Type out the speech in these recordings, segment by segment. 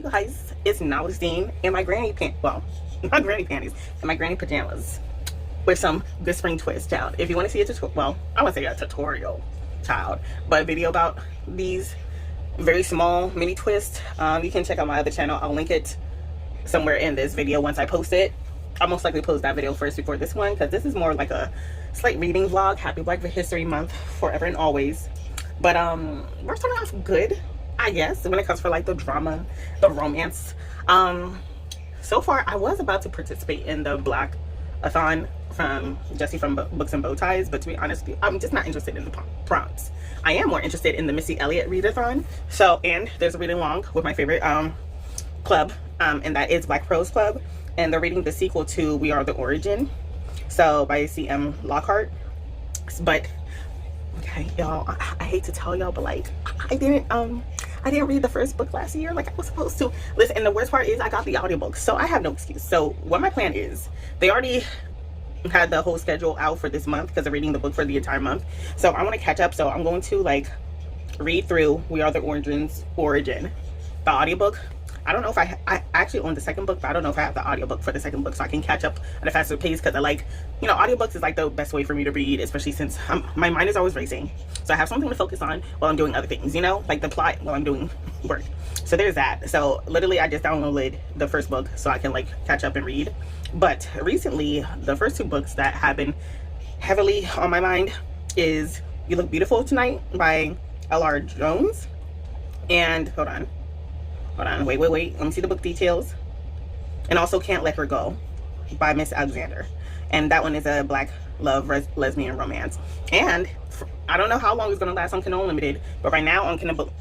you guys, it's Nalistine in my granny not granny panties, in my granny pajamas with some good spring twist, child. If you want to see a tutorial, well, I wouldn't say a tutorial, child, but a video about these very small mini twists, you can check out my other channel. I'll link it somewhere in this video once I post it. I'll most likely post that video first before this one, because this is more like a slight reading vlog. Happy Black History Month forever and always. But we're starting off good, I guess, when it comes for like the drama, the romance. So far I was about to participate in the Black-a-thon from Jesse from Books and Bow Ties, but to be honest, I'm just not interested in the prompts. I am more interested in the Missy Elliott readathon. So, and there's a reading along with my favorite club, and that is Black Prose Club, and they're reading the sequel to We Are the Origin, so by C.M. Lockhart. But okay, y'all, I hate to tell y'all, but like I didn't read the first book last year like I was supposed to. Listen, and the worst part is I got the audiobook, so I have no excuse. So what my plan is, they already had the whole schedule out for this month because they're reading the book for the entire month. So I want to catch up, so I'm going to like read through We Are the Origin, the audiobook. I don't know if I actually own the second book, but I don't know if I have the audiobook for the second book, so I can catch up at a faster pace, because I like, you know, audiobooks is like the best way for me to read, especially since my mind is always racing. So I have something to focus on while I'm doing other things, you know, like the plot while I'm doing work. So there's that. So literally I just downloaded the first book so I can like catch up and read. But recently, the first two books that have been heavily on my mind is You Look Beautiful Tonight by L.R. Jones, and hold on, wait, let me see the book details. And also Can't Let Her Go by Miss Alexander, and that one is a Black love lesbian romance. And I don't know how long it's going to last on Kindle Unlimited, but right now on Kindle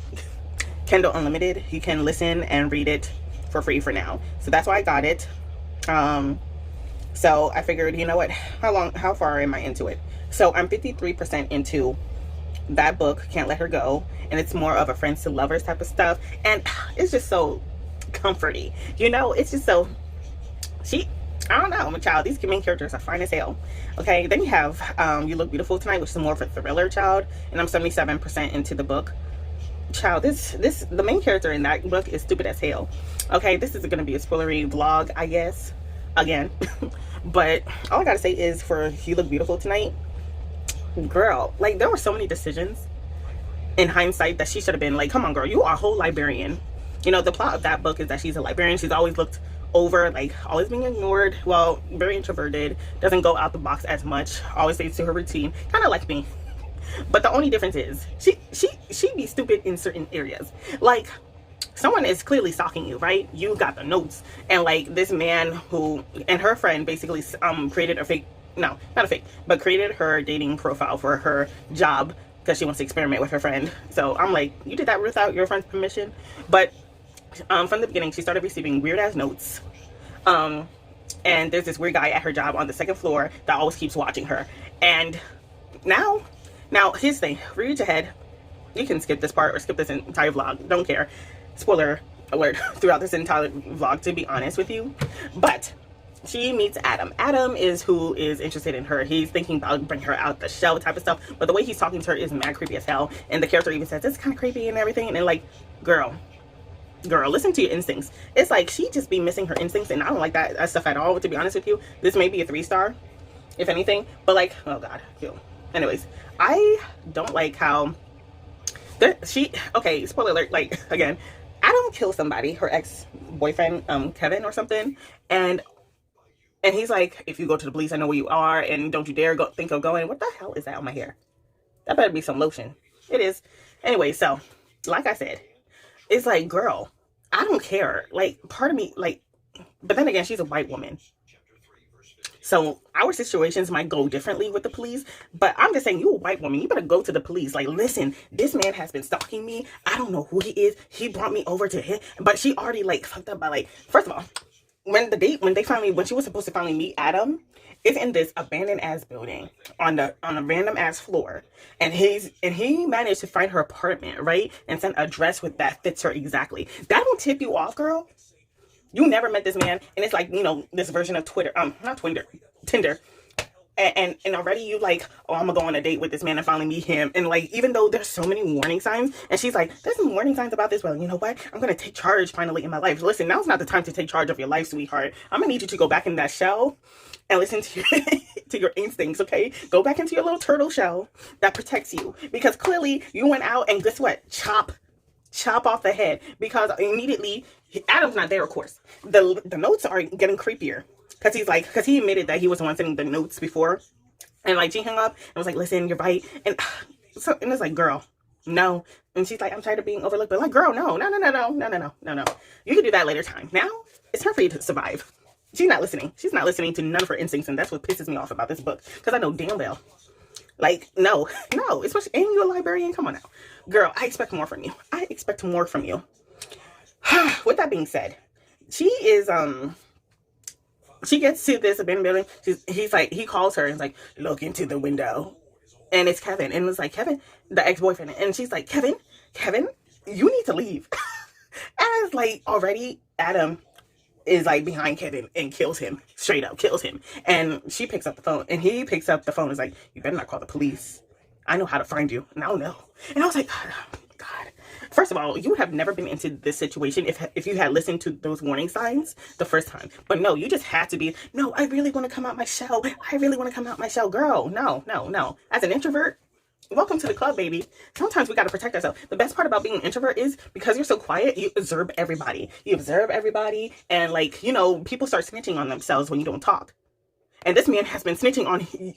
Unlimited you can listen and read it for free for now, so that's why I got it. So I figured, you know what, how far am I into it? So I'm 53% into that book, Can't Let Her Go, and it's more of a friends to lovers type of stuff, and it's just so comforting, you know. It's just so, I don't know, my child, these main characters are fine as hell. Okay, then you have You Look Beautiful Tonight, which is more of a thriller, child, and I'm 77% into the book. Child, the main character in that book is stupid as hell. Okay, this is gonna be a spoilery vlog, I guess, again. But all I gotta say is, for You Look Beautiful Tonight, girl, like there were so many decisions in hindsight that she should have been like, come on girl, you are a whole librarian. You know, the plot of that book is that she's a librarian. She's always looked over, like always being ignored, well, very introverted, doesn't go out the box as much, always stays to her routine, kind of like me. But the only difference is she be stupid in certain areas. Like, someone is clearly stalking you, right? You got the notes, and like this man who and her friend basically created a fake, no, not a fake, but created her dating profile for her job because she wants to experiment with her friend. So I'm like, you did that without your friend's permission? But from the beginning, she started receiving weird ass notes. And there's this weird guy at her job on the second floor that always keeps watching her. And now here's the thing, read ahead. You can skip this part or skip this entire vlog, don't care. Spoiler alert throughout this entire vlog, to be honest with you. But she meets Adam. Adam is who is interested in her. He's thinking about bringing her out the shell type of stuff, but the way he's talking to her is mad creepy as hell, and the character even says it's kind of creepy and everything. And then like, girl, listen to your instincts. It's like she just be missing her instincts, and I don't like that stuff at all, to be honest with you. This may be a 3-star if anything, but like, oh god, ew. Anyways, I don't like how okay, spoiler alert, like again, Adam kills somebody, her ex-boyfriend, Kevin or something, and he's like, if you go to the police, I know where you are, and don't you dare think of going. What the hell is that on my hair? That better be some lotion. It is. Anyway, so like I said, it's like, girl, I don't care. Like, part of me, like, but then again, she's a white woman, so our situations might go differently with the police. But I'm just saying, you a white woman, you better go to the police. Like, listen, this man has been stalking me. I don't know who he is. He brought me over to him, but she already like fucked up by like, first of all, when she was supposed to finally meet Adam, it's in this abandoned ass building on a random ass floor, and he managed to find her apartment, right, and sent a dress with that fits her exactly. That don't tip you off, girl. You never met this man, and it's like, you know, this version of Twitter, not Twitter, Tinder. And already you like, oh, I'm gonna go on a date with this man and finally meet him. And like, even though there's so many warning signs, and she's like, there's some warning signs about this. Well, you know what? I'm gonna take charge finally in my life. Listen, now's not the time to take charge of your life, sweetheart. I'm gonna need you to go back in that shell and listen to to your instincts, okay? Go back into your little turtle shell that protects you, because clearly you went out and guess what? Chop off the head, because immediately Adam's not there, of course. The notes are getting creepier, because he admitted that he was the one sending the notes before, and like she hung up and was like, listen, you're right. And so, and it's like, girl, no. And she's like, I'm tired of being overlooked. But like, girl, no. You can do that later time. Now it's time for you to survive. She's not listening. She's not listening to none of her instincts, and that's what pisses me off about this book, because I know damn well, like, no, especially, ain't you a librarian? Come on now. Girl, I expect more from you. With that being said, she is, she gets to this abandoned building. He calls her and is like, look into the window. And it's Kevin. And it's like, Kevin, the ex-boyfriend. And she's like, Kevin, you need to leave. And it's like, already Adam is like behind Kevin and kills him. Straight up kills him. And she picks up the phone. And he picks up the phone and is like, you better not call the police. I know how to find you. And I don't know. And I was like, God. First of all, you would have never been into this situation if you had listened to those warning signs the first time. But no, you just had to be, no, I really want to come out my shell. Girl, no. As an introvert, welcome to the club, baby. Sometimes we got to protect ourselves. The best part about being an introvert is because you're so quiet, you observe everybody. And like, people start snitching on themselves when you don't talk. And this man has been snitching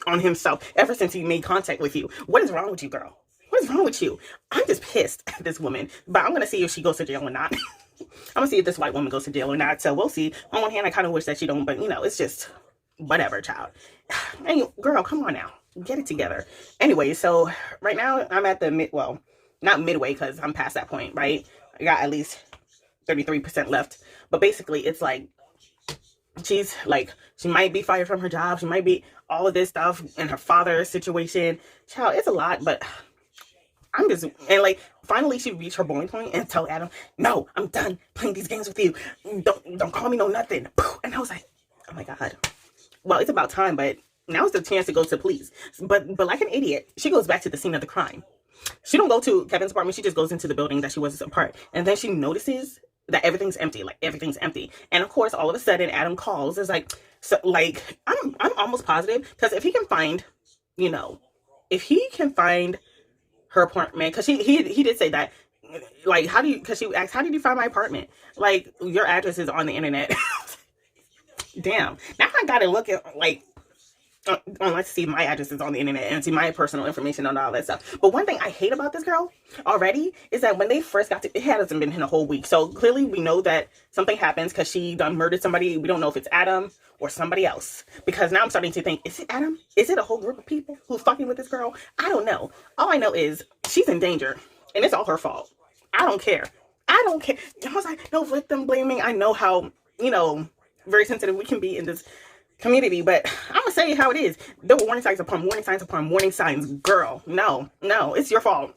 on himself ever since he made contact with you. What is wrong with you, girl? What is wrong with you? I'm just pissed at this woman, but I'm going to see if she goes to jail or not. I'm going to see if this white woman goes to jail or not. So we'll see. On one hand, I kind of wish that she don't, but it's just whatever, child. And girl, come on now. Get it together. Anyway, so right now I'm at the not midway, because I'm past that point, right? I got at least 33% left. But basically, it's like, she's like, she might be fired from her job. She might be all of this stuff in her father's situation. Child, it's a lot, but and like, finally she reached her boiling point and tell Adam, no, I'm done playing these games with you. Don't call me no nothing. And I was like, oh my God. Well, it's about time, but now is the chance to go to police. But like an idiot, she goes back to the scene of the crime. She don't go to Kevin's apartment. She just goes into the building that she was apart. And then she notices that everything's empty. And of course, all of a sudden, Adam calls. It's like, so like, I'm almost positive, because if he can find, her apartment, because he did say that, like, because she asked, how did you find my apartment? Like, your address is on the internet. Damn. Now I gotta look at, like, let's see, my address is on the internet and see my personal information and all that stuff. But one thing I hate about this girl already is that when they first got to, it hasn't been in a whole week. So clearly we know that something happens because she done murdered somebody. We don't know if it's Adam or somebody else, because now I'm starting to think, is it Adam? Is it a whole group of people who's fucking with this girl? I don't know. All I know is she's in danger and it's all her fault. I don't care. I was like, no victim blaming. I know how, very sensitive we can be in this community, but I'm gonna say how it is. There were warning signs upon warning signs upon warning signs. Girl, no, it's your fault.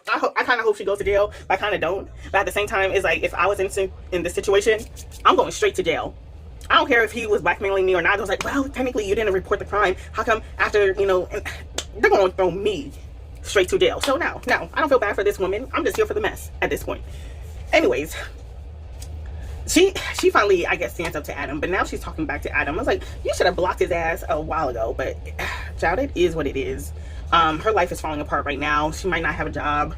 I kind of hope she goes to jail, but I kind of don't. But at the same time, it's like, if I was in this situation, I'm going straight to jail. I don't care if he was blackmailing me or not. I was like, well, technically you didn't report the crime. How come after, they're going to throw me straight to jail? So no, I don't feel bad for this woman. I'm just here for the mess at this point. Anyways, she finally, I guess, stands up to Adam, but now she's talking back to Adam. I was like, you should have blocked his ass a while ago, but child, it is what it is. Her life is falling apart right now. She might not have a job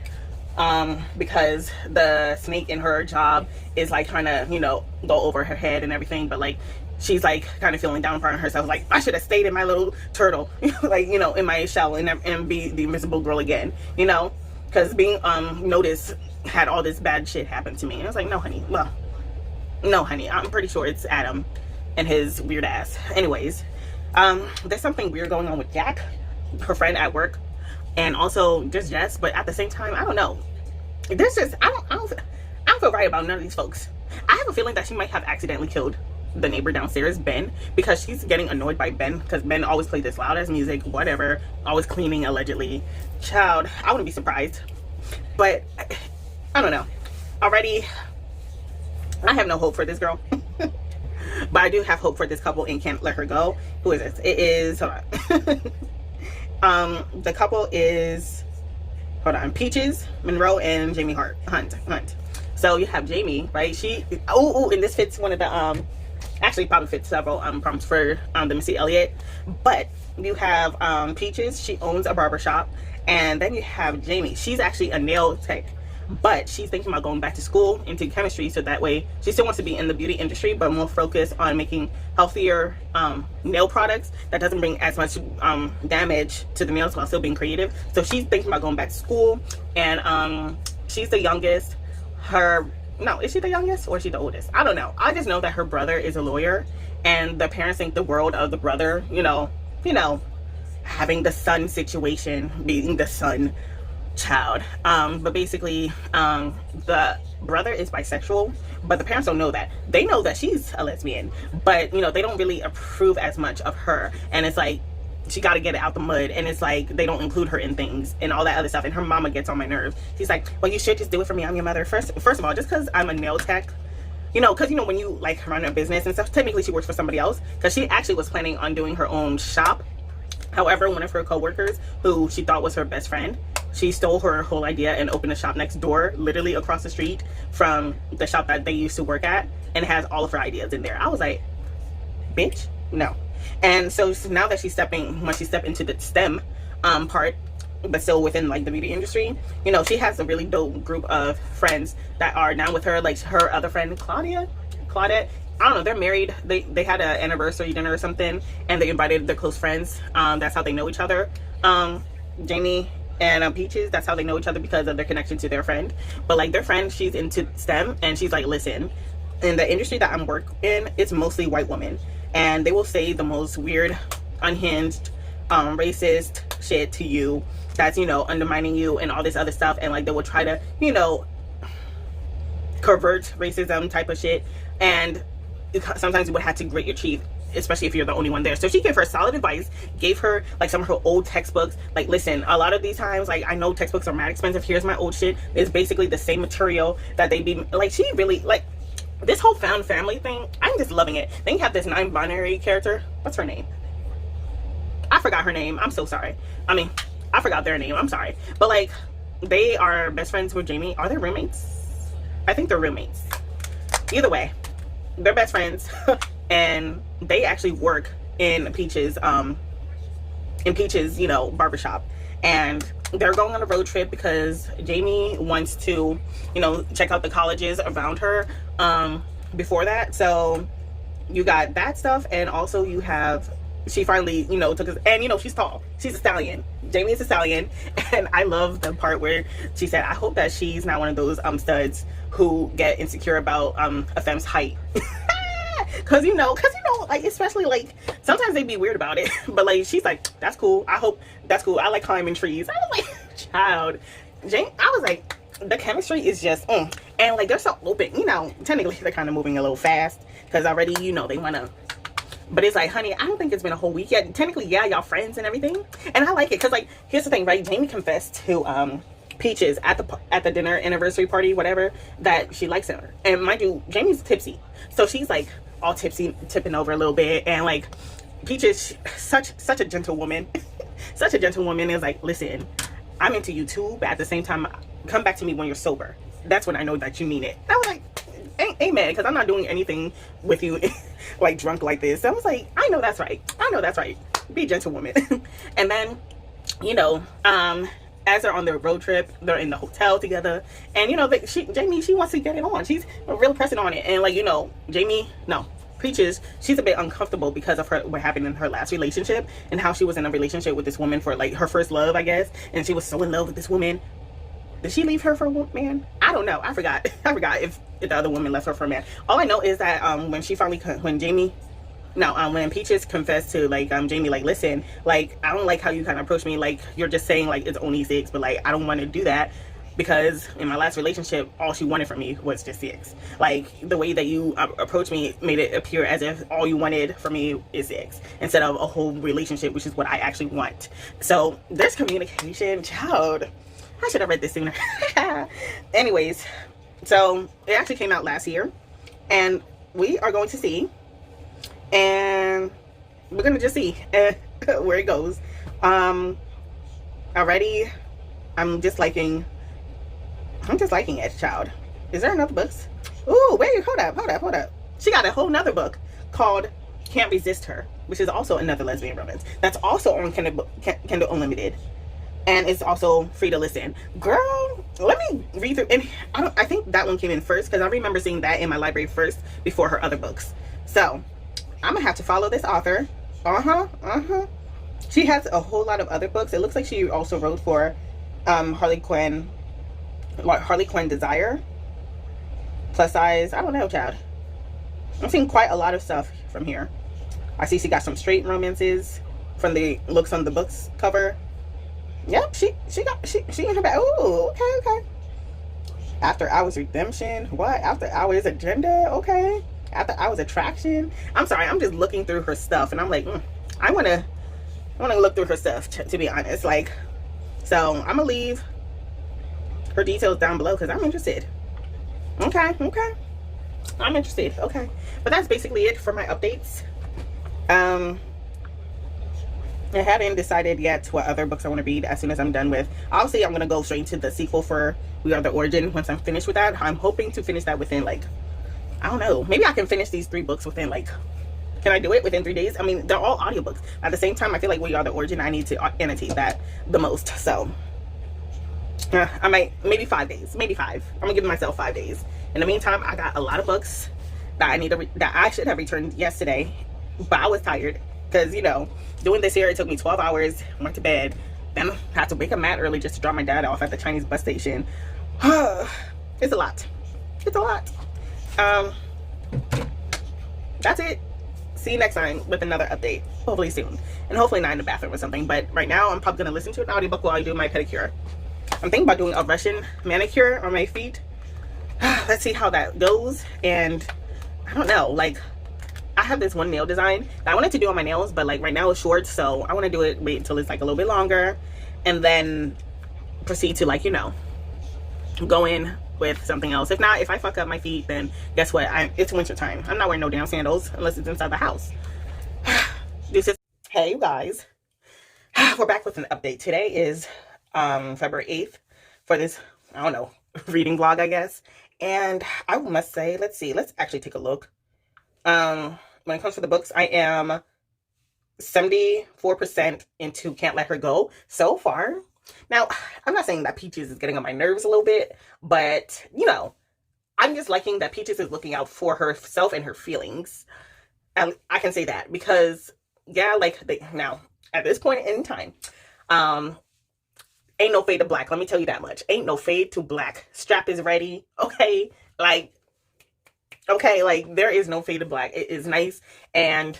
because the snake in her job is like trying to, go over her head and everything, but like, she's like kind of feeling down upon herself, like, I should have stayed in my little turtle, like, in my shell and be the invisible girl again, because being noticed had all this bad shit happen to me. And I was like, no honey, I'm pretty sure it's Adam and his weird ass. Anyways, there's something weird going on with Jack, her friend at work, and also just Jess, but at the same time, I don't know. There's just, I don't feel right about none of these folks. I have a feeling that she might have accidentally killed the neighbor downstairs, Ben, because she's getting annoyed by Ben, because Ben always plays this loud ass music, whatever, always cleaning allegedly. Child, I wouldn't be surprised, but I don't know. Already, I have no hope for this girl. But I do have hope for this couple and can't let her go. Who is this? It is, hold on. The couple is, hold on, Peaches Monroe and Jamie Hunt. So you have Jamie, right? She, and this fits one of the, actually probably fits several prompts for the Missy Elliott. But you have Peaches, she owns a barbershop. And then you have Jamie, she's actually a nail tech, but she's thinking about going back to school into chemistry, so that way she still wants to be in the beauty industry, but more focused on making healthier nail products that doesn't bring as much damage to the nails while still being creative. So she's thinking about going back to school, and she's the youngest. Is she the youngest or is she the oldest? I don't know. I just know that her brother is a lawyer, and the parents think the world of the brother, you know, having the son situation, being the son child. But basically, the brother is bisexual, but the parents don't know that. They know that she's a lesbian, but you know, they don't really approve as much of her. And it's like, she got to get it out the mud, and it's like they don't include her in things and all that other stuff. And her mama gets on my nerves. She's like, well, you should just do it for me. I'm your mother. First of all, just because I'm a nail tech, you know, because you know, when you like run a business and stuff, technically she works for somebody else, because she actually was planning on doing her own shop. However, one of her co-workers, who she thought was her best friend, she stole her whole idea and opened a shop next door, literally across the street from the shop that they used to work at, and has all of her ideas in there. I was like, bitch, no. And so now that once she stepped into the STEM part, but still within like the beauty industry, you know, she has a really dope group of friends that are down with her, like her other friend Claudette. I don't know, they're married. They had an anniversary dinner or something, and they invited their close friends. That's how they know each other. Jamie and Peaches, that's how they know each other, because of their connection to their friend. But like their friend, she's into STEM, and she's like, listen, in the industry that I'm working in, it's mostly white women, and they will say the most weird, unhinged, racist shit to you that's, you know, undermining you and all this other stuff. And like they will try to, you know, covert racism type of shit, and sometimes you would have to grit your teeth, especially if you're the only one there. So she gave her solid advice, gave her like some of her old textbooks. Like, listen, a lot of these times, like, I know textbooks are mad expensive. Here's my old shit. It's basically the same material that they be like. She really, like, this whole found family thing, I'm just loving it. Then you have this non-binary character. What's her name? I forgot her name. I'm so sorry. I mean, I forgot their name. I'm sorry. But like, they are best friends with Jamie. Are they roommates? I think they're roommates. Either way, they're best friends. And they actually work in Peaches, you know, barbershop. And they're going on a road trip because Jamie wants to, you know, check out the colleges around her before that. So you got that stuff, and also you have, she finally, you know, took us, and you know, she's tall, she's a stallion. Jamie is a stallion. And I love the part where she said, I hope that she's not one of those studs who get insecure about a femme's height. Cause you know, like, especially like sometimes they be weird about it, but like she's like, that's cool. I hope that's cool. I like climbing trees. I was like, child, Jane. I was like, the chemistry is just, and like they're so open. You know, technically they're kind of moving a little fast because already, you know, they wanna. But it's like, honey, I don't think it's been a whole week yet. Technically, yeah, y'all friends and everything, and I like it because like here's the thing, right? Jamie confessed to Peaches at the dinner anniversary party, whatever, that she likes her. And mind you, Jamie's tipsy, so she's like all tipsy, tipping over a little bit, and like Peaches, such a gentle woman, such a gentle woman, is like, listen, I'm into you too, but at the same time, come back to me when you're sober. That's when I know that you mean it. I was like, amen, because I'm not doing anything with you like drunk like this. So I was like, I know that's right. I know that's right. Be a gentle woman. And then, you know, as they're on their road trip, they're in the hotel together, and you know, Jamie, she wants to get it on. She's real pressing on it, and like, you know, Peaches, she's a bit uncomfortable because of what happened in her last relationship, and how she was in a relationship with this woman for like her first love, I guess, and she was so in love with this woman. Did she leave her for a man? I don't know. I forgot if the other woman left her for a man. All I know is that when Peaches confessed to like Jamie, like, listen, like, I don't like how you kind of approach me, like you're just saying like it's only sex, but like I don't want to do that, because in my last relationship all she wanted from me was just sex. Like the way that you approach me made it appear as if all you wanted from me is sex instead of a whole relationship, which is what I actually want. So there's communication, child. I should have read this sooner. Anyways, so it actually came out last year, and we are going to see and we're gonna just see where it goes. Already, I'm just liking Edge Child. Is there another books? Ooh, wait, hold up. She got a whole nother book called Can't Resist Her, which is also another lesbian romance. That's also on Kindle Unlimited. And it's also free to listen. Girl, let me read through. And I think that one came in first because I remember seeing that in my library first before her other books. So I'm gonna have to follow this author. She has a whole lot of other books. It looks like she also wrote for Harley Quinn Desire, Plus Size. I don't know, child. I'm seeing quite a lot of stuff from here. I see she got some straight romances from the looks on the books cover. Yep, she in her bag. Ooh, okay. After Hours Redemption. What? After Hours Agenda. Okay. After Hours Attraction. I'm sorry, I'm just looking through her stuff and I'm like, I wanna look through her stuff to be honest. Like, so I'm gonna leave her details down below because I'm interested. Okay. I'm interested. Okay. But that's basically it for my updates. I haven't decided yet what other books I want to read as soon as I'm done with. Obviously, I'm going to go straight to the sequel for We Are the Origin once I'm finished with that. I'm hoping to finish that within, like, I don't know. Maybe I can finish these 3 books within, like, can I do it within 3 days? I mean, they're all audiobooks. At the same time, I feel like We Are the Origin, I need to annotate that the most. So, I might, maybe 5 days. Maybe 5. I'm going to give myself 5 days. In the meantime, I got a lot of books that I need to that I should have returned yesterday, but I was tired. Because, you know, doing this here, it took me 12 hours, went to bed, then I had to wake up mad early just to drop my dad off at the Chinese bus station. It's a lot. That's it. See you next time with another update. Hopefully soon. And hopefully not in the bathroom or something. But right now, I'm probably going to listen to an audiobook while I do my pedicure. I'm thinking about doing a Russian manicure on my feet. Let's see how that goes. And I don't know, like, I have this one nail design that I wanted to do on my nails, but like right now it's short, so I want to do it, wait until it's like a little bit longer, and then proceed to, like, you know, go in with something else. If not, if I fuck up my feet, then guess what? It's winter time. I'm not wearing no damn sandals unless it's inside the house. Hey, you guys. We're back with an update. Today is February 8th for this, I don't know, reading vlog, I guess. And I must say, let's see. Let's actually take a look. When it comes to the books, I am 74% into Can't Let Her Go so far. Now, I'm not saying that Peaches is getting on my nerves a little bit, but, you know, I'm just liking that Peaches is looking out for herself and her feelings. And I can say that because, yeah, like, now, at this point in time, ain't no fade to black. Let me tell you that much. Ain't no fade to black. Strap is ready. Okay. Like, there is no fade to black. It is nice and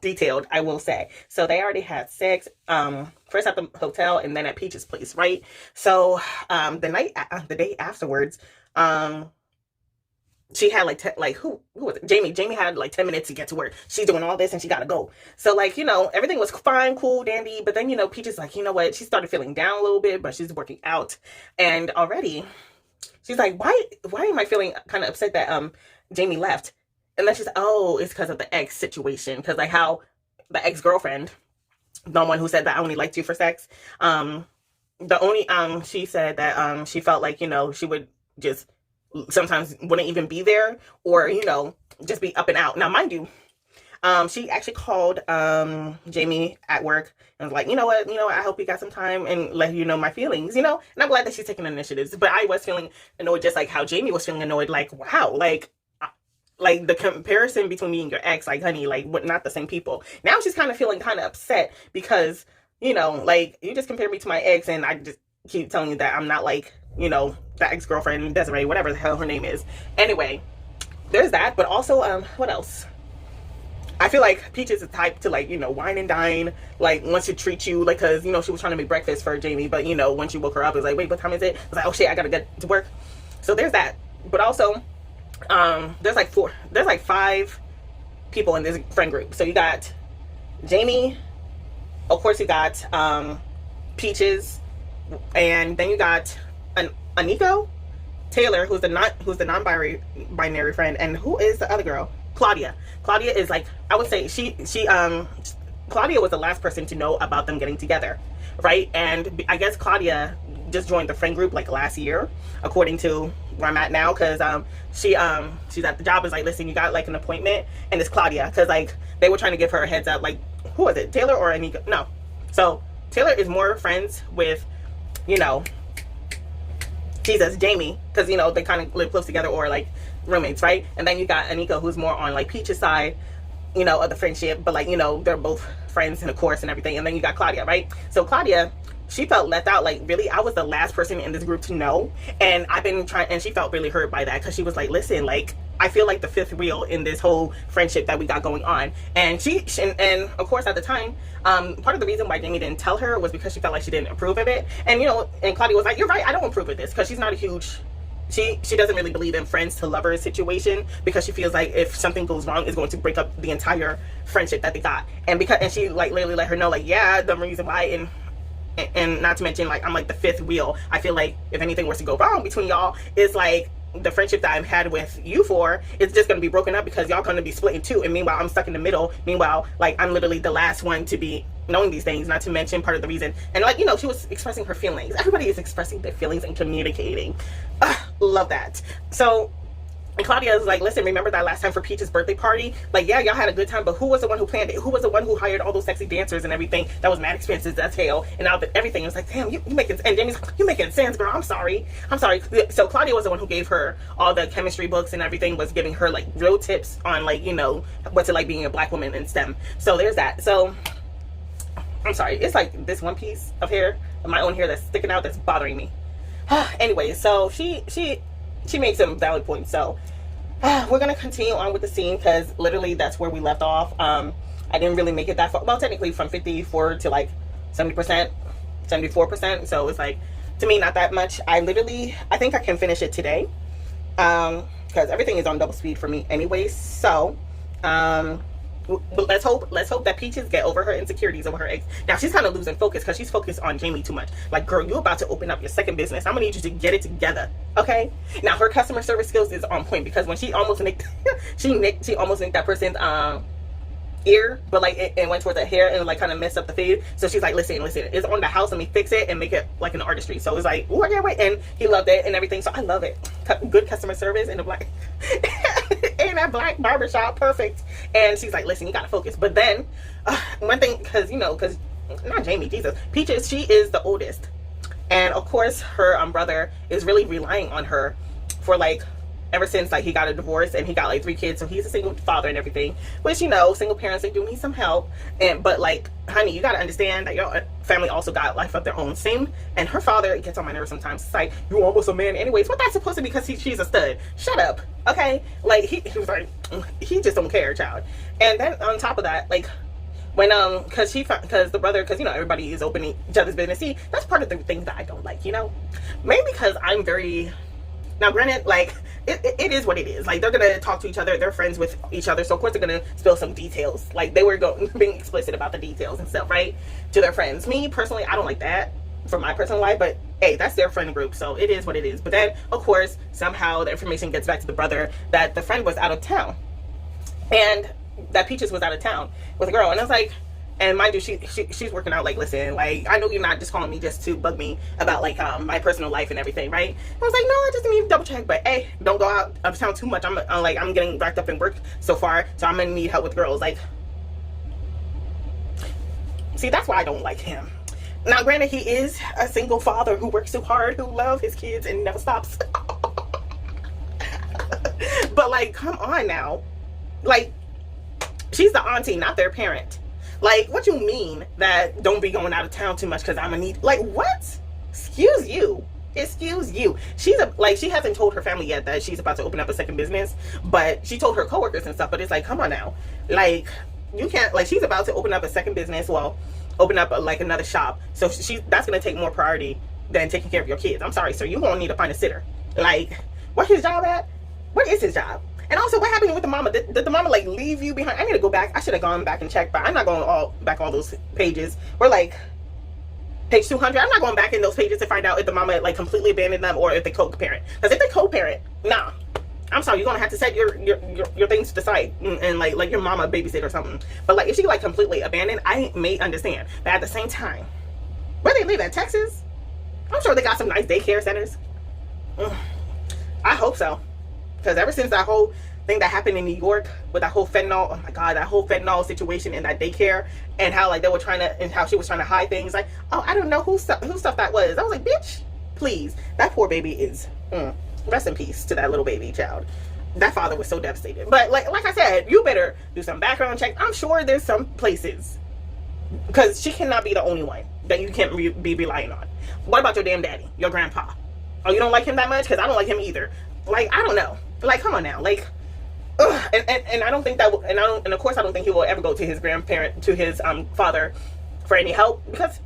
detailed, I will say. So they already had sex, first at the hotel and then at Peach's place, right? So, the day afterwards, she had who was it? Jamie had like 10 minutes to get to work. She's doing all this and she gotta go. So, like, you know, everything was fine, cool, dandy. But then, you know, Peach is like, you know what? She started feeling down a little bit, but she's working out. And already she's like, why am I feeling kind of upset that, Jamie left? And then she's like, oh, it's because of the ex situation. Because, like, how the ex-girlfriend, the one who said that I only liked you for sex, she said that, she felt like, you know, she would just sometimes wouldn't even be there, or, you know, just be up and out. Now, mind you, she actually called Jamie at work and was like, you know what, I hope you got some time and let you know my feelings, you know. And I'm glad that she's taking initiatives. But I was feeling annoyed, just like how Jamie was feeling annoyed. Like, wow, like the comparison between me and your ex, like, honey, like, we're not the same people. Now she's kind of feeling kind of upset because, you know, like, you just compared me to my ex, and I just keep telling you that I'm not like, you know, the ex-girlfriend, Desiree, whatever the hell her name is. Anyway, there's that. But also, what else? I feel like Peach is the type to, like, you know, wine and dine, like, wants to treat you, like, because, you know, she was trying to make breakfast for Jamie, but, you know, when she woke her up, it was like, wait, what time is it? I was like, oh shit, I gotta get to work. So there's that. But also, there's like 5 people in this friend group. So you got Jamie, of course you got Peaches, and then you got Aniko, Taylor, who's the non-binary friend, and who is the other girl? Claudia. Claudia is like, I would say Claudia was the last person to know about them getting together, right? And I guess Claudia just joined the friend group like last year, according to where I'm at now, because she's at the job, is like, listen, you got like an appointment, and it's Claudia, because like they were trying to give her a heads up, like, who was it, Taylor or Anika? No, so Taylor is more friends with, you know, Jesus, Jamie, because, you know, they kind of live close together, or like roommates, right? And then you got Anika, who's more on like Peach's side, you know, of the friendship, but like, you know, they're both friends in the course and everything. And then you got Claudia, right? So Claudia, she felt left out. Like, really, I was the last person in this group to know, and I've been trying, and she felt really hurt by that, because she was like, listen, like, I feel like the fifth wheel in this whole friendship that we got going on. And and of course at the time, part of the reason why Jamie didn't tell her was because she felt like she didn't approve of it. And, you know, and Claudia was like, you're right, I don't approve of this, because she's not a huge, she doesn't really believe in friends to lovers situation, because she feels like if something goes wrong, it's going to break up the entire friendship that they got. And she like literally let her know, like, yeah, the reason why, and not to mention, like, I'm like the fifth wheel. I feel like if anything was to go wrong between y'all, it's like the friendship that I've had with you four, it's just going to be broken up, because y'all going to be split in two, and meanwhile I'm stuck in the middle. Meanwhile, like, I'm literally the last one to be knowing these things, not to mention part of the reason. And like, you know, she was expressing her feelings. Everybody is expressing their feelings and communicating. Love that. So, and Claudia is like, listen, remember that last time for Peach's birthday party? Like, yeah, y'all had a good time, but who was the one who planned it? Who was the one who hired all those sexy dancers and everything? That was mad expenses, that's hell. And now everything, it was like, damn, you making, and Jamie's like, you making sense, girl, I'm sorry. So Claudia was the one who gave her all the chemistry books and everything, was giving her like real tips on, like, you know, what's it like being a black woman in STEM. So there's that. So I'm sorry, it's like this one piece of hair, my own hair, that's sticking out, that's bothering me. Anyway, so she made some valid points. So we're gonna continue on with the scene, because literally that's where we left off. I didn't really make it that far, well, technically from 54 to like 70%, 74%. So it's like, to me, not that much. I think I can finish it today, because everything is on double speed for me anyway. So but let's hope that Peaches get over her insecurities over her ex. Now she's kind of losing focus, because she's focused on Jamie too much. Like, girl, you about to open up your second business. I'm gonna need you to get it together, okay? Now her customer service skills is on point, because when she almost nicked she almost nicked that person's ear, but like it went towards her hair and like kind of messed up the fade. So she's like, listen, it's on the house, let me fix it and make it like an artistry. So it's like, oh, I can't wait. And he loved it and everything. So I love it. Good customer service in a black in that black barbershop, perfect. And she's like, listen, you gotta focus. But then one thing, because not Jamie, Jesus, Peaches, she is the oldest, and of course her brother is really relying on her for like ever since like he got a divorce, and he got like 3 kids, so he's a single father and everything, which, you know, single parents, they do need some help. But like, honey, you got to understand that your family also got life of their own. And her father gets on my nerves sometimes. It's like, you almost a man anyways. What that's supposed to be, because she's a stud. Shut up, okay? Like, he was like, he just don't care, child. And then on top of that, like, when because the brother, because, you know, everybody is opening each other's business. See, that's part of the things that I don't like, you know, maybe because I'm very, now granted, like, it is what it is. Like, they're gonna talk to each other, they're friends with each other, so of course they're gonna spill some details. Like, they were being explicit about the details and stuff, right, to their friends. Me personally, I don't like that for my personal life, but hey, that's their friend group, so it is what it is. But then of course somehow the information gets back to the brother that the friend was out of town, and that Peaches was out of town with a girl. And I was like, and mind you, she's working out, like, listen, like, I know you're not just calling me just to bug me about, like, my personal life and everything, right? I was like, no, I just need to double check, but hey, don't go out of town too much. I'm getting wrapped up in work so far, so I'm gonna need help with girls. Like, see, that's why I don't like him. Now granted, he is a single father who works so hard, who loves his kids and never stops. But like, come on now, like, she's the auntie, not their parent. Like, what you mean that don't be going out of town too much because I'm gonna need, like, what? Excuse you. She hasn't told her family yet that she's about to open up a second business, but she told her coworkers and stuff. But it's like, come on now, like, you can't, like, she's about to open up a second business, well, open up like another shop, so that's gonna take more priority than taking care of your kids. I'm sorry, sir, you gonna need to find a sitter. Like, what's his job at? What is his job? And also, what happened with the mama? Did the mama, like, leave you behind? I need to go back. I should have gone back and checked, but I'm not going all those pages. We're like page 200. I'm not going back in those pages to find out if the mama, like, completely abandoned them or if they co-parent. Because if they co-parent, nah, I'm sorry, you're gonna have to set your things to the side and like your mama babysit or something. But like if she like completely abandoned, I may understand. But at the same time, where they live at, Texas, I'm sure they got some nice daycare centers. I hope so, because ever since that whole thing that happened in New York with that whole fentanyl, oh my god, that whole fentanyl situation in that daycare, and how like they were trying to, and how she was trying to hide things, like, oh, I don't know who stuff that was. I was like, bitch, please, that poor baby is rest in peace to that little baby child. That father was so devastated. But like I said, you better do some background check. I'm sure there's some places, because she cannot be the only one that you can't be relying on. What about your damn daddy, your grandpa? Oh, you don't like him that much? Because I don't like him either. Like, I don't know. Like, come on now. Like, ugh. And I don't think that, and of course I don't think he will ever go to his grandparent, to his father for any help, because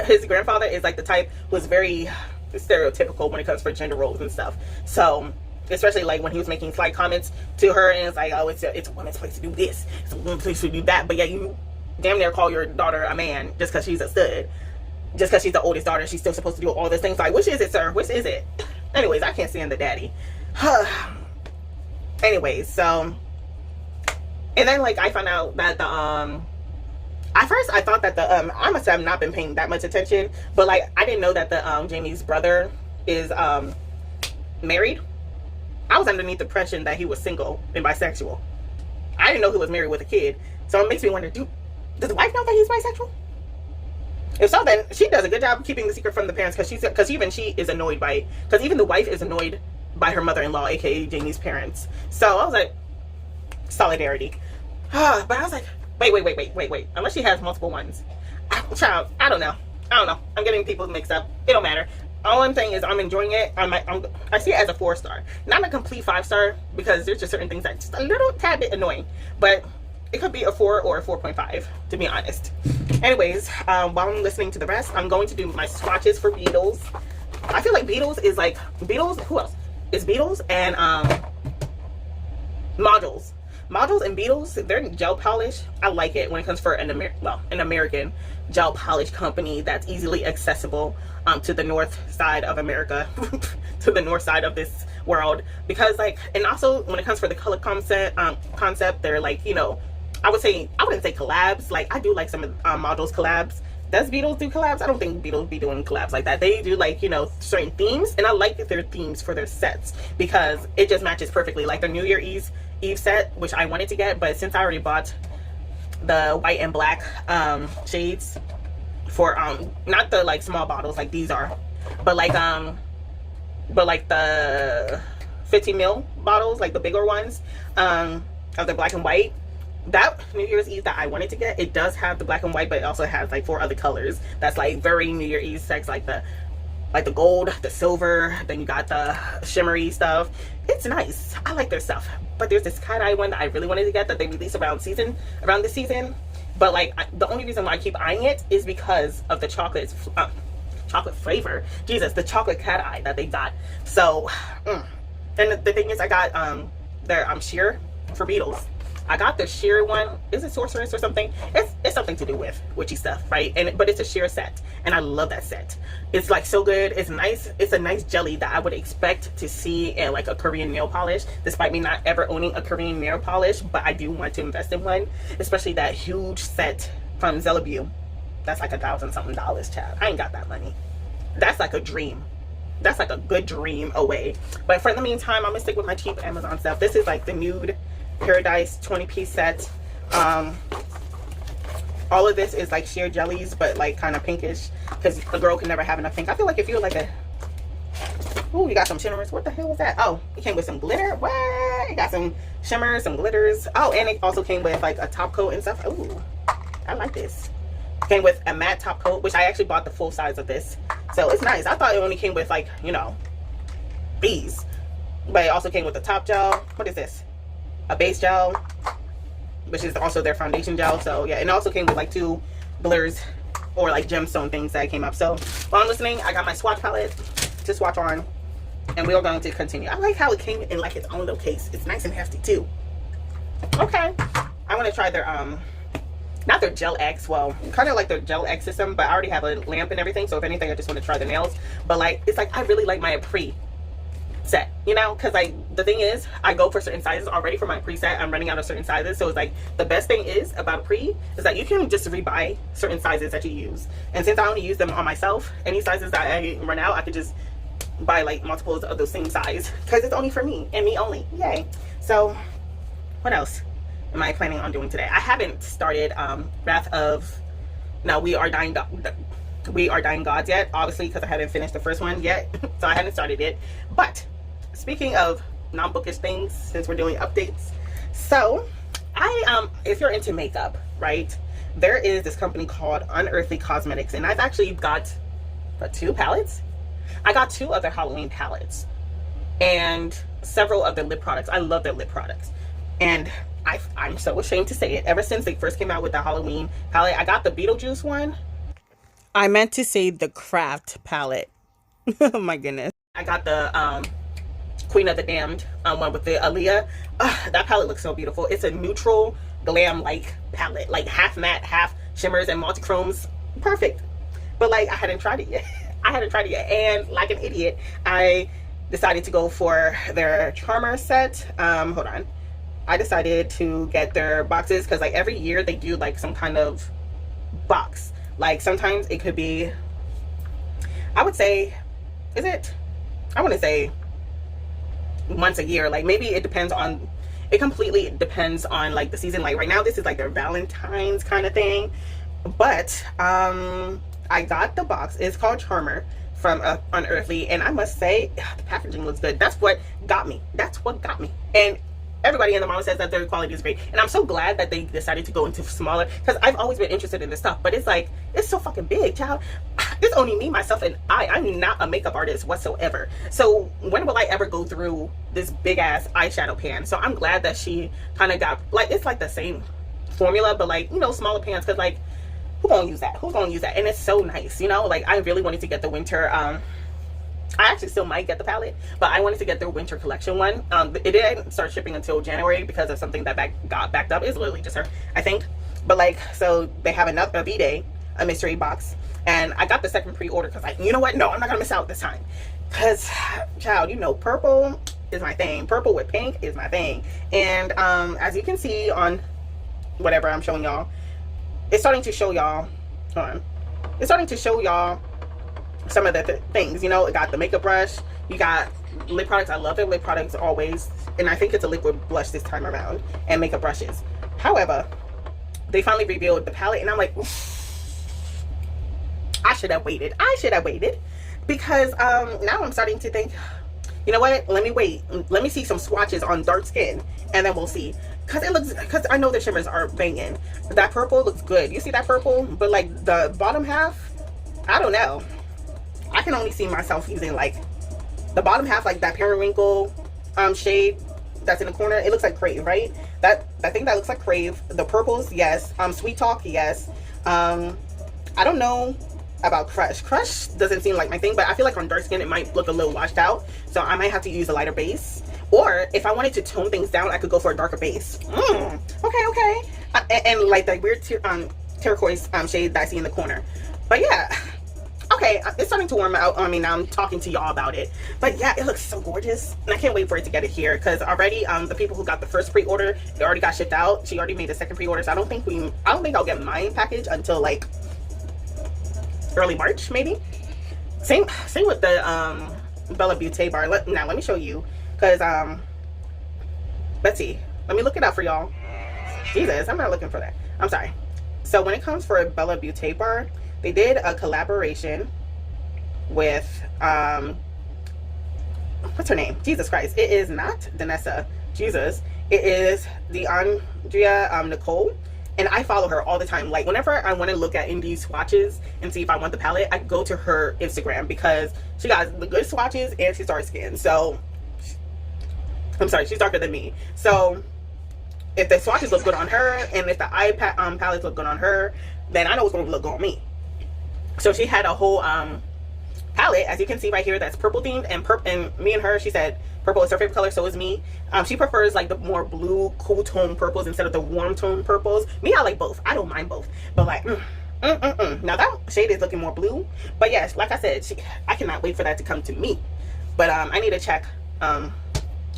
his grandfather is like the type who's very stereotypical when it comes for gender roles and stuff. So especially like when he was making slight comments to her, and it's like, oh, it's a woman's place to do this, it's a woman's place to do that, but yeah, you damn near call your daughter a man just because she's a stud, just because she's the oldest daughter. She's still supposed to do all these things. Like, which is it, sir? Which is it? Anyways, I can't stand the daddy. Anyways, so, and then like I found out that the at first I thought that the I must have not been paying that much attention, but like I didn't know that the Jamie's brother is married. I was underneath the impression that he was single and bisexual. I didn't know he was married with a kid. So it makes me wonder, does the wife know that he's bisexual? If so, then she does a good job keeping the secret from the parents, because even she is annoyed by, because even the wife is annoyed by her mother-in-law, aka Jamie's parents. So I was like, solidarity. But I was like, wait. Unless she has multiple ones. Child, I don't know. I'm getting people mixed up. It don't matter. All I'm saying is I'm enjoying it. I see it as a 4-star. Not a complete 5-star, because there's just certain things that just a little tad bit annoying. But it could be a 4 or a 4.5, to be honest. Anyways, while I'm listening to the rest, I'm going to do my swatches for Beetles. I feel like Beetles is like, Beetles, who else? It's Beetles and Modules. Modules and Beetles, they're gel polish. I like it when it comes for an American gel polish company that's easily accessible to the north side of America, to the north side of this world. Because like, and also when it comes for the color concept, they're like, you know, I wouldn't say collabs. Like, I do like some of Modules collabs. Does Beetles do collabs? I don't think Beetles be doing collabs like that. They do like, you know, certain themes, and I like their themes for their sets because it just matches perfectly. Like their New Year's Eve set, which I wanted to get, but since I already bought the white and black shades for not the like small bottles like these are, but like the 15 ml bottles, like the bigger ones of the black and white. That New Year's Eve that I wanted to get, it does have the black and white, but it also has like 4 other colors that's like very New Year's Eve sex, like the gold, the silver, then you got the shimmery stuff. It's nice. I like their stuff. But there's this cat eye one that I really wanted to get that they released around this season. But like the only reason why I keep eyeing it is because of the chocolate flavor. Jesus, the chocolate cat eye that they got. So, and the thing is, I got their sheer for Beetles. I got the sheer one. Is it sorceress or something? It's something to do with witchy stuff, right? But it's a sheer set, and I love that set. It's like so good. It's nice. It's a nice jelly that I would expect to see in like a Korean nail polish, despite me not ever owning a Korean nail polish. But I do want to invest in one, especially that huge set from Zelabue. That's like $1,000-something, child. I ain't got that money. That's like a dream. That's like a good dream away. But for the meantime, I'm gonna stick with my cheap Amazon stuff. This is like the Nude Paradise 20-piece set. All of this is like sheer jellies, but like kind of pinkish, because a girl can never have enough pink. I feel like if you're like a, ooh, you got some shimmers. What the hell was that? Oh, it came with some glitter. What? You got some shimmers, some glitters. Oh, and it also came with like a top coat and stuff. Ooh, I like this. Came with a matte top coat, which I actually bought the full size of this, so it's nice. I thought it only came with like, you know, these, but it also came with the top gel. What is this? A base gel, which is also their foundation gel. So yeah, and it also came with like 2 blurs or like gemstone things that came up. So while I'm listening, I got my swatch palette to swatch on, and we are going to continue. I like how it came in like its own little case. It's nice and hefty too. Okay, I want to try their not their Gel X, well, kind of like their Gel X system, but I already have a lamp and everything, so if anything, I just want to try the nails. But like, it's like I really like my Apri set, you know, because like the thing is I go for certain sizes already for my preset. I'm running out of certain sizes, so it's like the best thing is about a pre is that you can just rebuy certain sizes that you use, and since I only use them on myself, any sizes that I run out I could just buy like multiples of the same size because it's only for me and me only. Yay. So what else am I planning on doing today? I haven't started Wrath of No, We Are Dying Gods yet, obviously, because I haven't finished the first one yet. So I haven't started it. But speaking of non-bookish things, since we're doing updates, so if you're into makeup, right, there is this company called Unearthly Cosmetics, and I've actually got 2 palettes. I got 2 of their Halloween palettes and several of their lip products. I love their lip products, and I'm so ashamed to say it, ever since they first came out with the Halloween palette, I got the Beetlejuice one. I meant to say the Craft palette. Oh my goodness. I got the Queen of the Damned one with the Aaliyah. That palette looks so beautiful. It's a neutral glam-like palette, like half matte, half shimmers and multi-chromes. Perfect. But like I hadn't tried it yet. And like an idiot, I decided to go for their Charmer set. Hold on. I decided to get their boxes because like every year they do like some kind of box. Like sometimes it could be, I would say, I wouldn't say once a year. Like maybe it completely depends on like the season. Like right now this is like their Valentine's kind of thing. But I got the box. It's called Charmer from Unearthly, and I must say the packaging looks good. That's what got me. And everybody in the mall says that their quality is great, and I'm so glad that they decided to go into smaller, because I've always been interested in this stuff, but it's like, it's so fucking big, child. It's only me, myself, and I'm not a makeup artist whatsoever, so when will I ever go through this big ass eyeshadow pan? So I'm glad that she kind of got, like, it's like the same formula, but like, you know, smaller pans, because like, who's gonna use that? And it's so nice, you know. Like I really wanted to get the winter, I actually still might get the palette, but I wanted to get their winter collection one. It didn't start shipping until January because of something that got backed up. It's literally just her, I think. But like, so they have a B-Day, a mystery box, and I got the second pre-order because like, you know what? No, I'm not gonna miss out this time. Cause, child, you know, purple is my thing. Purple with pink is my thing. And as you can see on whatever I'm showing y'all, it's starting to show y'all. Hold on. It's starting to show y'all some of the things, you know. It got the makeup brush, you got lip products. I love their lip products always, and I think it's a liquid blush this time around, and makeup brushes. However, they finally revealed the palette, and I'm like, I should have waited because now I'm starting to think, you know what, let me wait, let me see some swatches on dark skin, and then we'll see, because I know the shimmers are banging. That purple looks good, you see that purple, but like the bottom half, I don't know. I can only see myself using like the bottom half, like that periwinkle shade that's in the corner. It looks like Crave, right? I think that looks like Crave. The purples, yes. Sweet Talk, yes. I don't know about Crush. Crush doesn't seem like my thing, but I feel like on dark skin it might look a little washed out, so I might have to use a lighter base. Or if I wanted to tone things down, I could go for a darker base. Okay. And like that weird turquoise shade that I see in the corner. But yeah. Okay, it's starting to warm out on me now. I'm talking to y'all about it, but yeah, it looks so gorgeous, and I can't wait for it to get it here, because already the people who got the first pre-order, it already got shipped out. She already made the second pre-order, so I don't think I'll get mine package until like early March maybe. Same with the Bella Beauté bar. Let me show you, because let's see, let me look it up for y'all. Jesus, I'm not looking for that, I'm sorry. So when it comes for a Bella Beauté bar, they did a collaboration with what's her name? Jesus Christ. It is not Danessa. Jesus. It is the Andrea Nicole. And I follow her all the time. Like whenever I want to look at indie swatches and see if I want the palette, I go to her Instagram because she got the good swatches and she's dark skin. So I'm sorry, she's darker than me. So if the swatches look good on her and if the eye palettes look good on her, then I know it's going to look good on me. So she had a whole palette, as you can see right here, that's purple themed, and me and her, she said purple is her favorite color, so is me. She prefers like the more blue, cool tone purples instead of the warm tone purples. Me, I like both. I don't mind both, but like, now that shade is looking more blue. But yes, like I said, I cannot wait for that to come to me. But I need to check um,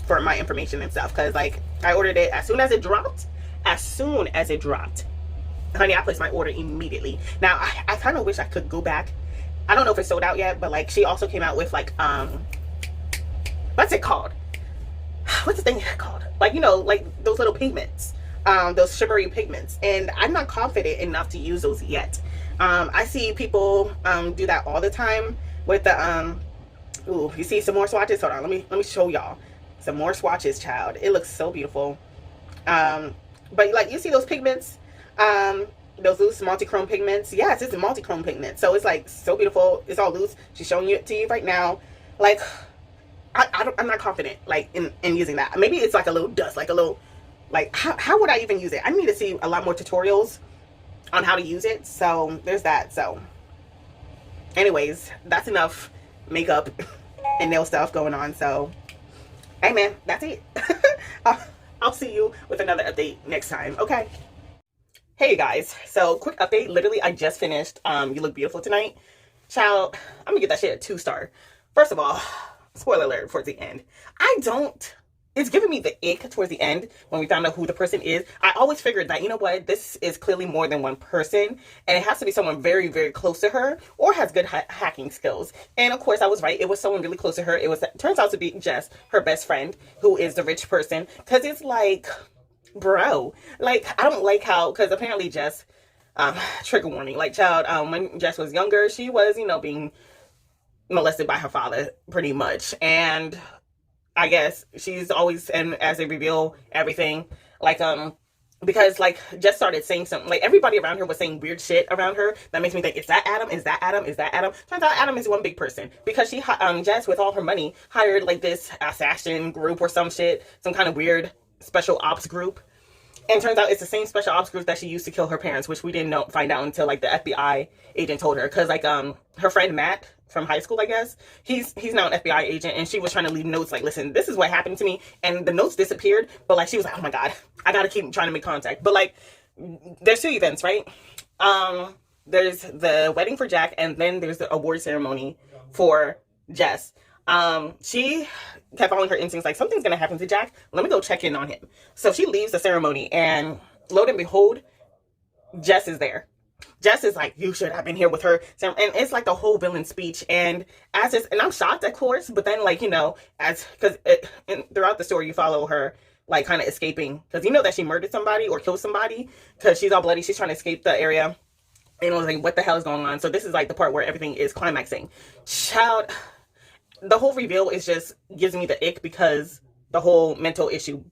for my information and stuff, because like I ordered it as soon as it dropped. As soon as it dropped, honey, I placed my order immediately. Now I kind of wish I could go back. I don't know if it's sold out yet, but like she also came out with like what's it called? What's the thing called? Like, you know, like those little pigments, those shimmery pigments, and I'm not confident enough to use those yet. I see people do that all the time with the ooh, you see some more swatches? Hold on, let me show y'all some more swatches, child. It looks so beautiful. But like you see those pigments, those loose multi-chrome pigments. Yes, it's a multi-chrome pigment, so it's like so beautiful. It's all loose. She's showing it to you right now. Like I'm not confident like in using that. Maybe it's like a little dust, like a little, like how would I even use it? I need to see a lot more tutorials on how to use it. So there's that. So anyways, that's enough makeup and nail stuff going on. So hey man, that's it. I'll see you with another update next time. Okay. Hey guys, so quick update. Literally, I just finished You Look Beautiful Tonight. Child, I'm gonna get that shit a 2-star. First of all, spoiler alert towards the end. It's giving me the ick towards the end when we found out who the person is. I always figured that, you know what, this is clearly more than one person, and it has to be someone very, very close to her or has good hacking skills. And of course, I was right. It was someone really close to her. Turns out to be Jess, her best friend, who is the rich person. Because it's like, bro, like, I don't like how, because apparently Jess, trigger warning, like, child, when Jess was younger, she was, you know, being molested by her father, pretty much. And I guess she's always, and as they reveal everything, like, because like Jess started saying something, like everybody around her was saying weird shit around her that makes me think, is that Adam? Is that Adam? Is that Adam? Turns out Adam is one big person, because she, Jess, with all her money, hired like this assassin group or some shit, some kind of weird special ops group. And turns out it's the same special ops group that she used to kill her parents, which we didn't find out until like the FBI agent told her. Because like her friend Matt from high school, I guess, he's now an FBI agent, and she was trying to leave notes like, listen, this is what happened to me, and the notes disappeared. But like she was like, oh my god, I gotta keep trying to make contact. But like there's 2 events, right? There's the wedding for Jack, and then there's the award ceremony for Jess. She kept following her instincts, like something's gonna happen to Jack, let me go check in on him. So she leaves the ceremony, and lo and behold, Jess is there. Jess is like, you should have been here with her. And it's like the whole villain speech, and and I'm shocked, of course, but then like, you know, because throughout the story you follow her like kind of escaping, because you know that she murdered somebody or killed somebody, because she's all bloody, she's trying to escape the area. And I was like, what the hell is going on? So this is like the part where everything is climaxing. Child, the whole reveal is just gives me the ick, because the whole mental issue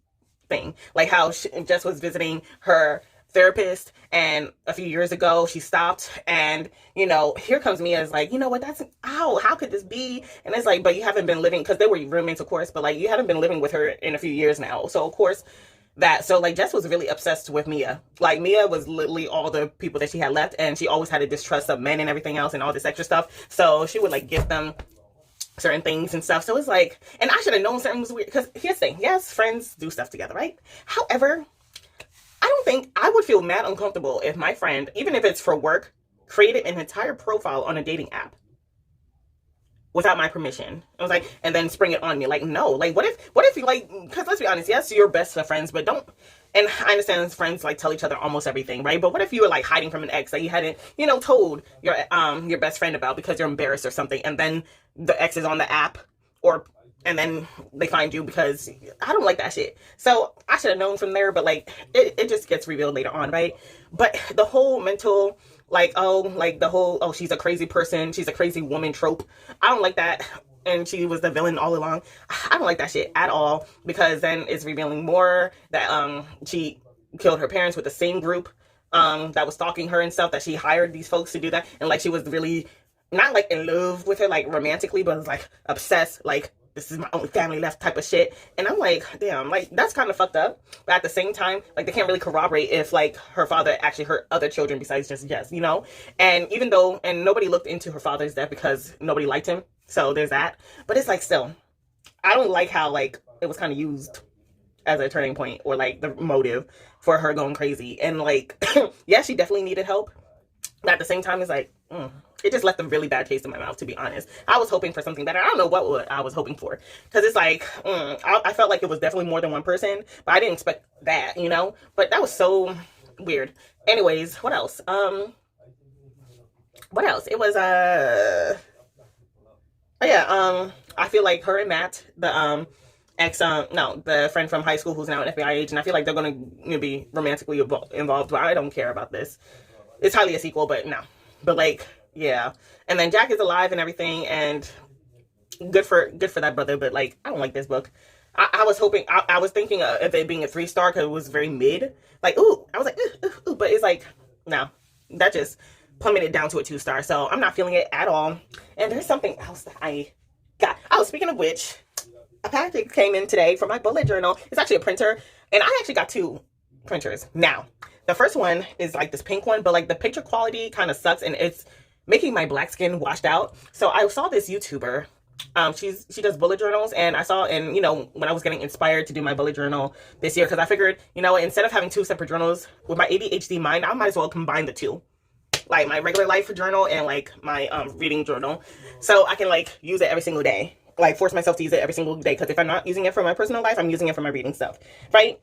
thing, like how Jess was visiting her therapist, and a few years ago she stopped, and you know, here comes Mia is like, you know what, that's how could this be? And it's like, but you haven't been living, because they were roommates, of course, but like you haven't been living with her in a few years now, so of course so like Jess was really obsessed with Mia. Like Mia was literally all the people that she had left, and she always had a distrust of men and everything else and all this extra stuff, so she would like give them certain things and stuff. So it's like, and I should have known something was weird, because here's the thing, yes, friends do stuff together, right? However, I don't think I would feel mad uncomfortable if my friend, even if it's for work, created an entire profile on a dating app without my permission. I was like, and then spring it on me. Like, no, like, what if you like, because let's be honest, yes, you're best of friends, but don't, and I understand friends like tell each other almost everything, right? But what if you were like hiding from an ex that you hadn't, you know, told your best friend about because you're embarrassed or something, and then the ex is on the app, and then they find you, because I don't like that shit. So I should have known from there, but like it just gets revealed later on, right? But the whole mental, like, she's a crazy person, she's a crazy woman trope, I don't like that. And she was the villain all along. I don't like that shit at all, because then it's revealing more that she killed her parents with the same group that was stalking her and stuff, that she hired these folks to do that, and like she was really not like in love with her like romantically, but it was like obsessed, like this is my only family left type of shit. And I'm like, damn, like that's kind of fucked up. But at the same time, like they can't really corroborate if like her father actually hurt other children besides just Jess, you know? And even though, and nobody looked into her father's death because nobody liked him. So there's that. But it's like, still, I don't like how like it was kind of used as a turning point, or like the motive for her going crazy. And like, yeah, she definitely needed help. But at the same time, it's like, it just left a really bad taste in my mouth, to be honest. I was hoping for something better. I don't know what I was hoping for, because it's like, I felt like it was definitely more than one person, but I didn't expect that, you know? But that was so weird. Anyways, what else? What else? It was, oh yeah, I feel like her and Matt, the, the friend from high school who's now an FBI agent, I feel like they're going to be romantically involved, but I don't care about this. It's highly a sequel, but no. But like, yeah. And then Jack is alive and everything, and good for that brother, but like, I don't like this book. I was hoping, I was thinking of it being a 3-star because it was very mid. Like, ooh, I was like, ooh, but it's like, no, that just plummeted down to a 2-star. So I'm not feeling it at all. And there's something else that I got. Oh, speaking of which, a package came in today for my bullet journal. It's actually a printer, and I actually got 2 printers. Now, the first one is like this pink one, but like the picture quality kind of sucks, and it's making my black skin washed out. So I saw this YouTuber. She does bullet journals, and I saw, and you know, when I was getting inspired to do my bullet journal this year, because I figured, you know, instead of having 2 separate journals with my ADHD mind, I might as well combine the 2. Like my regular life journal and like my reading journal, so I can like use it every single day, like force myself to use it every single day, because if I'm not using it for my personal life, I'm using it for my reading stuff, right,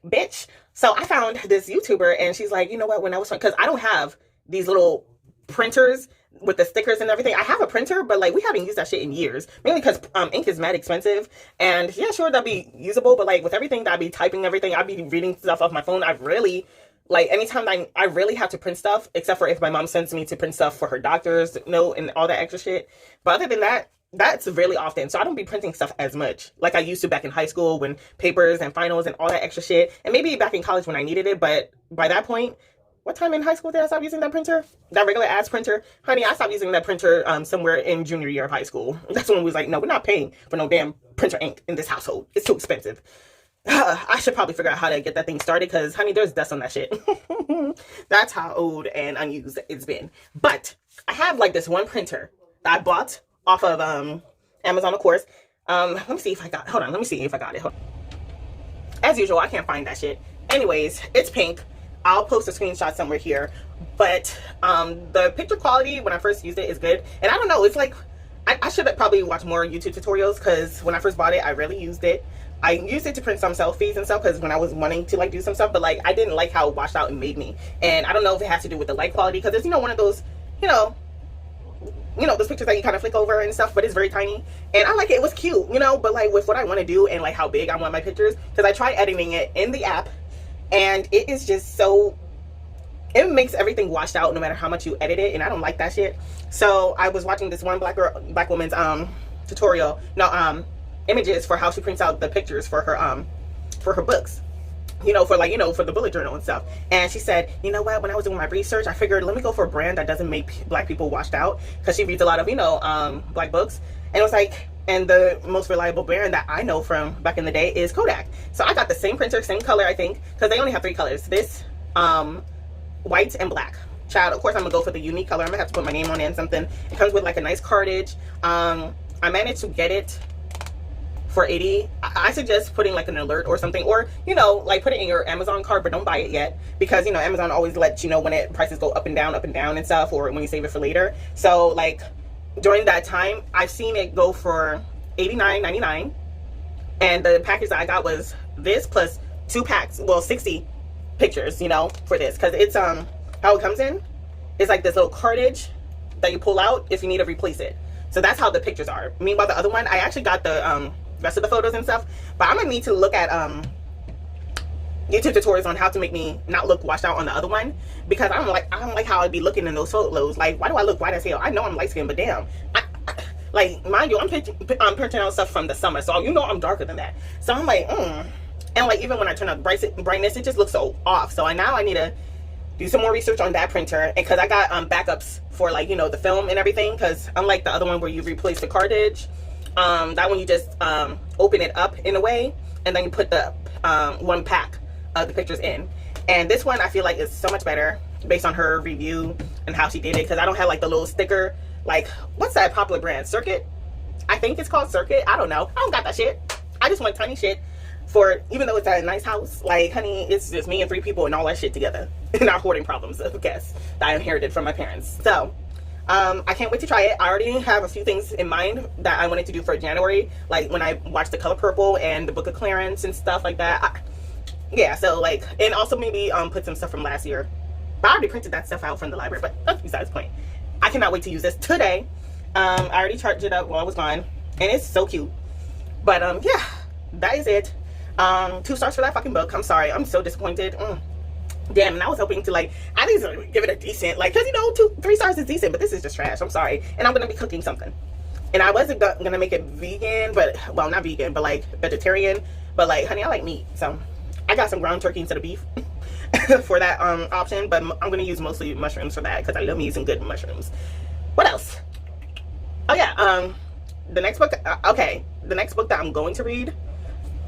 bitch? So I found this YouTuber, and she's like, you know what, when I was, because I don't have these little printers with the stickers and everything. I have a printer, but like we haven't used that shit in years, mainly because ink is mad expensive, and yeah, sure, that'd be usable, but like with everything that I'd be typing everything, I'd be reading stuff off my phone. I've really, like, anytime I really have to print stuff, except for if my mom sends me to print stuff for her doctor's note and all that extra shit. But other than that, that's really often. So I don't be printing stuff as much like I used to back in high school when papers and finals and all that extra shit. And maybe back in college when I needed it. But by that point, what time in high school did I stop using that printer? That regular ass printer? Honey, I stopped using that printer somewhere in junior year of high school. That's when we was like, no, we're not paying for no damn printer ink in this household. It's too expensive. I should probably figure out how to get that thing started, because, honey, there's dust on that shit. That's how old and unused it's been. But I have, like, this one printer that I bought off of Amazon, of course. Let me see if I got it. Hold on. Let me see if I got it. As usual, I can't find that shit. Anyways, it's pink. I'll post a screenshot somewhere here. But the picture quality when I first used it is good. And I don't know. It's like, I should have probably watched more YouTube tutorials, because when I first bought it, I rarely used it. I used it to print some selfies and stuff, because when I was wanting to like do some stuff, but like I didn't like how washed out it made me. And I don't know if it has to do with the light quality, because it's, you know, one of those, you know, those pictures that you kind of flick over and stuff, but it's very tiny. And I like it. It was cute, you know, but like with what I want to do and like how big I want my pictures, because I tried editing it in the app, and it is just so, it makes everything washed out no matter how much you edit it, and I don't like that shit. So I was watching this one black woman's tutorial, images for how she prints out the pictures for her books, you know, for like, you know, for the bullet journal and stuff. And she said, you know what, when I was doing my research, I figured, let me go for a brand that doesn't make black people washed out, because she reads a lot of, you know, black books. And it was like, and the most reliable brand that I know from back in the day is Kodak. So I got the same printer, same color, I think, because they only have 3 colors, this white and black. Child, of course I'm gonna go for the unique color. I'm gonna have to put my name on it and something. It comes with like a nice cartridge. I managed to get it for 80. I suggest putting like an alert or something, or, you know, like put it in your Amazon cart, but don't buy it yet, because, you know, Amazon always lets you know when prices go up and down and stuff, or when you save it for later. So like during that time, I've seen it go for $89.99, and the package that I got was this plus 2 packs, well, 60 pictures, you know, for this, because it's how it comes in is like this little cartridge that you pull out if you need to replace it. So that's how the pictures are. Meanwhile, the other one, I actually got the rest of the photos and stuff, but I'm gonna need to look at YouTube tutorials on how to make me not look washed out on the other one, because I don't like how I'd be looking in those photos. Like, why do I look white as hell? I know I'm light skinned, but damn, like, mind you, I'm printing out stuff from the summer, so you know I'm darker than that. So I'm like, and like even when I turn up brightness, it just looks so off. So now I need to do some more research on that printer, and because I got backups for, like, you know, the film and everything, because unlike the other one where you replace the cartridge, that one you just open it up in a way, and then you put the one pack of the pictures in. And this one I feel like is so much better based on her review and how she did it, because I don't have like the little sticker, like, what's that popular brand, Circuit? I think it's called Circuit. I don't know, I don't got that shit. I just want tiny shit for, even though it's at a nice house, like, honey, it's just me and 3 people and all that shit together, and our hoarding problems, of guess, that I inherited from my parents. So I can't wait to try it. I already have a few things in mind that I wanted to do for January, like when I watched The Color Purple and the Book of Clarence and stuff like that. Yeah, so like, and also maybe put some stuff from last year. But I already printed that stuff out from the library, but that's besides the point. I cannot wait to use this today. I already charged it up while I was gone, and it's so cute. But yeah, that is it. 2 stars for that fucking book. I'm sorry, I'm so disappointed. Damn, and I was hoping to like at least give it a decent, like, because you know 3 stars is decent, but this is just trash. I'm sorry. And I'm gonna be cooking something, and I wasn't gonna make it vegan, but well, not vegan, but like vegetarian. But like, honey, I like meat, so I got some ground turkey instead of beef for that option. But I'm gonna use mostly mushrooms for that because I love me some good mushrooms. What else? Oh yeah, the next book. Okay, the next book that I'm going to read,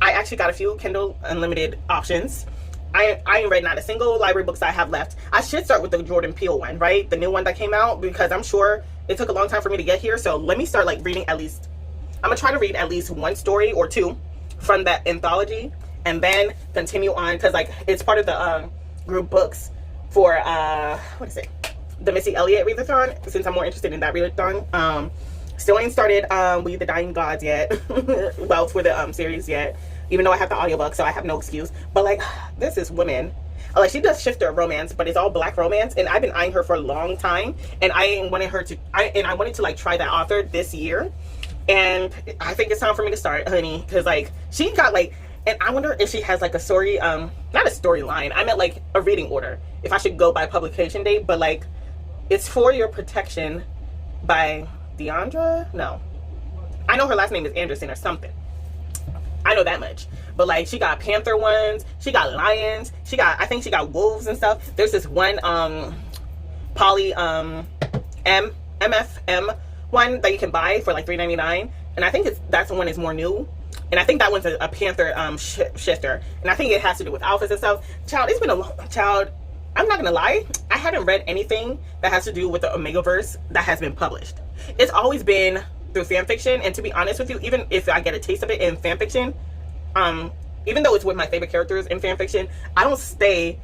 I actually got a few Kindle Unlimited options. I ain't read not a single library books I have left. I should start with the Jordan Peele one, right? The new one that came out, because I'm sure it took a long time for me to get here. So let me start like reading at least, I'm gonna try to read at least 1 story or 2 from that anthology, and then continue on, because like it's part of the group books for what is it, the Missy Elliott readathon, since I'm more interested in that readathon. Still ain't started We the Dying Gods yet. Well, for the series yet, even though I have the audiobook, so I have no excuse. But like, this is woman, like, she does shifter romance, but it's all black romance, and I've been eyeing her for a long time, and I wanted her to, I wanted to like try that author this year, and I think it's time for me to start, honey, because like she got like, and I wonder if she has like a story, not a storyline, I meant like a reading order, if I should go by publication date. But like, it's For Your Protection by Deandra, no, I know her last name is Anderson or something, I know that much. But like, she got panther ones, she got lions, she got, I think she got wolves and stuff. There's this one poly MFM one that you can buy for like $3.99, and I think that's the one is more new, and I think that one's a panther shifter, and I think it has to do with alphas and stuff. Child, it's been a long, child, I'm not gonna lie, I haven't read anything that has to do with the Omegaverse that has been published. It's always been through fan fiction, and to be honest with you, even if I get a taste of it in fan fiction, even though it's with my favorite characters in fan fiction, I don't stay,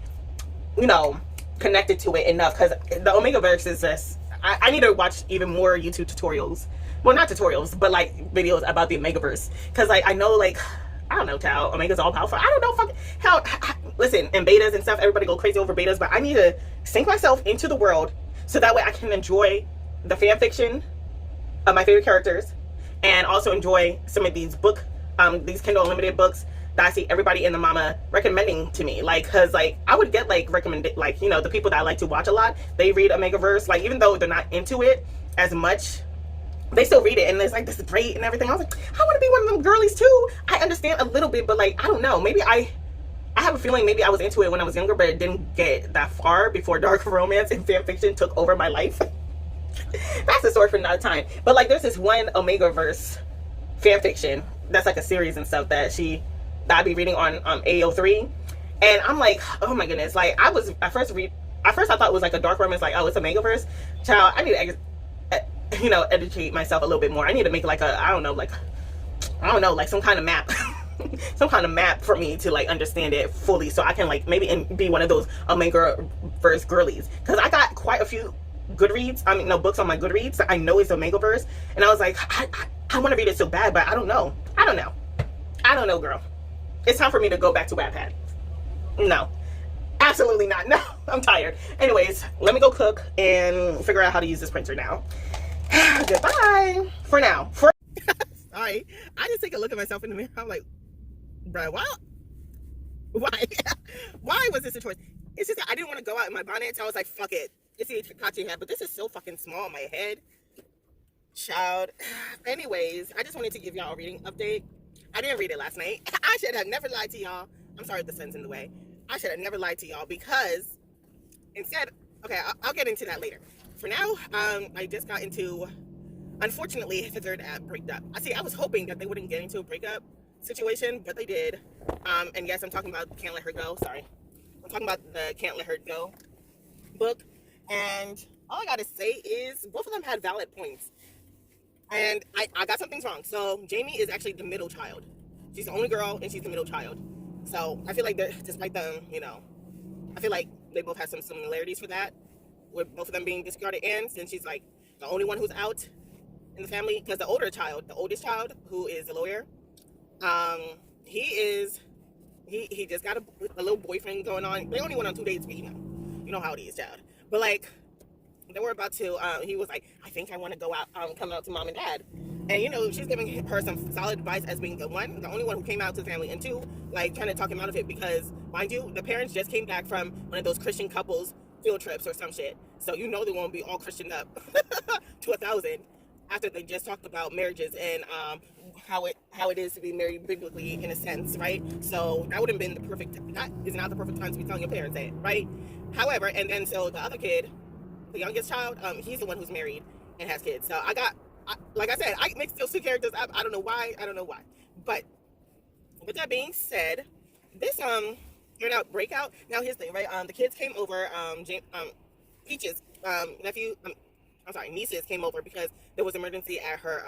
you know, connected to it enough, because the Omegaverse is just, I need to watch even more YouTube tutorials, well, not tutorials, but like videos about the Omegaverse, because like, I know, like, I don't know, child, Omega's all powerful, I don't know, how, listen, and betas and stuff, everybody go crazy over betas, but I need to sink myself into the world, so that way I can enjoy the fan fiction of my favorite characters, and also enjoy some of these these Kindle Unlimited books that I see everybody in the mama recommending to me. Like, cause like I would get like recommended, like, you know, the people that I like to watch a lot, they read Omegaverse, like, even though they're not into it as much, they still read it, and it's like, this is great and everything. I was like, I want to be one of them girlies too. I understand a little bit, but like, I don't know, maybe I have a feeling maybe I was into it when I was younger, but it didn't get that far before dark romance and fan fiction took over my life. That's a story for another time. But like, there's this one Omegaverse fan fiction that's like a series and stuff that I be reading on AO3, and I'm like, oh my goodness, like, I was at first I thought it was like a dark romance, like, oh, it's Omegaverse. Child, I need to you know, educate myself a little bit more. I need to make like a, I don't know, like some kind of map some kind of map for me to like understand it fully, so I can like maybe be one of those Omegaverse girlies, because I got quite a few books on my Goodreads that I know is Omegaverse, and I was like, I want to read it so bad, but I don't know, girl. It's time for me to go back to Wattpad. No, absolutely not. No, I'm tired. Anyways, let me go cook and figure out how to use this printer now. Goodbye for now. Sorry, I just take a look at myself in the mirror. I'm like, bruh, why why was this a choice? It's just that I didn't want to go out in my bonnet, so I was like, fuck it. It's a Takachi hat, but this is so fucking small on my head, child. Anyways, I just wanted to give y'all a reading update. I didn't read it last night. I should have never lied to y'all. I'm sorry if the sun's in the way. I should have never lied to y'all, because instead, okay, I'll get into that later. For now, I just got into, unfortunately, the third app breakup. I was hoping that they wouldn't get into a breakup situation, but they did. And yes, I'm talking about Can't Let Her Go. Sorry. I'm talking about the Can't Let Her Go book. And all I gotta say is both of them had valid points. And I got some things wrong. So Jamie is actually the middle child. She's the only girl, and she's the middle child. So I feel like despite them, you know, I feel like they both have some similarities for that, with both of them being discarded. And since she's like the only one who's out in the family, because the oldest child, who is a lawyer, he is he just got a little boyfriend going on. They only went on 2 dates, but you know how it is, child. But like, they were about to, he was like, I think I want to go out, come out to mom and dad. And you know, she's giving her some solid advice as being the only one who came out to the family, and two, like trying to talk him out of it, because mind you, the parents just came back from one of those Christian couples field trips or some shit. So you know they won't be all Christianed up to 1,000 after they just talked about marriages and how it is to be married biblically, in a sense, right? So that would have been that is not the perfect time to be telling your parents that, right? However, and then so the other kid, the youngest child, he's the one who's married and has kids. So like I said, I mixed those two characters up. I don't know why. But with that being said, this breakout. Now here's the thing, right? The kids came over. Peach's nieces came over because there was an emergency at her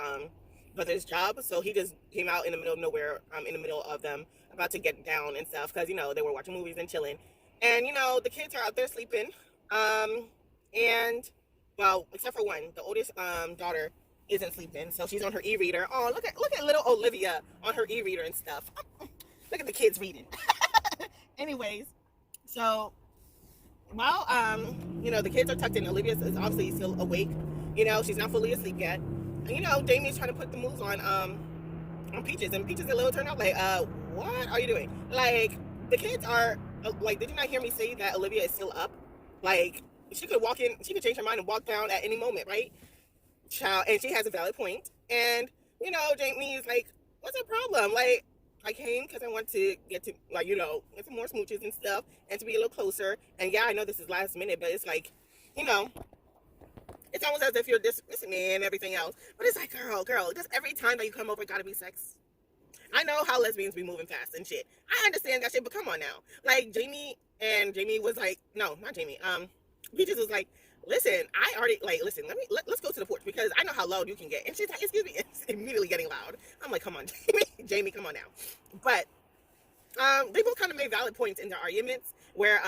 brother's job. So he just came out in the middle of nowhere, in the middle of them about to get down and stuff, because you know they were watching movies and chilling, and you know the kids are out there sleeping. And well, except for one, the oldest daughter isn't sleeping, so she's on her e-reader. Oh, look at little Olivia on her e-reader and stuff. Look at the kids reading. Anyways, so while you know, the kids are tucked in, Olivia is obviously still awake. You know, she's not fully asleep yet. And you know, Jamie's trying to put the moves on Peaches, and Peaches a little turned out like, what are you doing? Like, the kids are like, did you not hear me say that Olivia is still up? Like, she could change her mind and walk down at any moment, right? Child, and she has a valid point. And you know, Jamie's like, what's the problem? Like, I came because I want to get to, like, you know, get some more smooches and stuff, and to be a little closer. And yeah, I know this is last minute, but it's like, you know, it's almost as if you're dismissing me and everything else. But it's like, girl, just every time that you come over, it gotta be sex. I know how lesbians be moving fast and shit. I understand that shit, but come on now. Like, Jamie was like, no, not Jamie. Peaches was like, listen, let's go to the porch, because I know how loud you can get. And she's like, excuse me, it's immediately getting loud. I'm like, come on, Jamie, come on now. But they both kind of made valid points in their arguments, where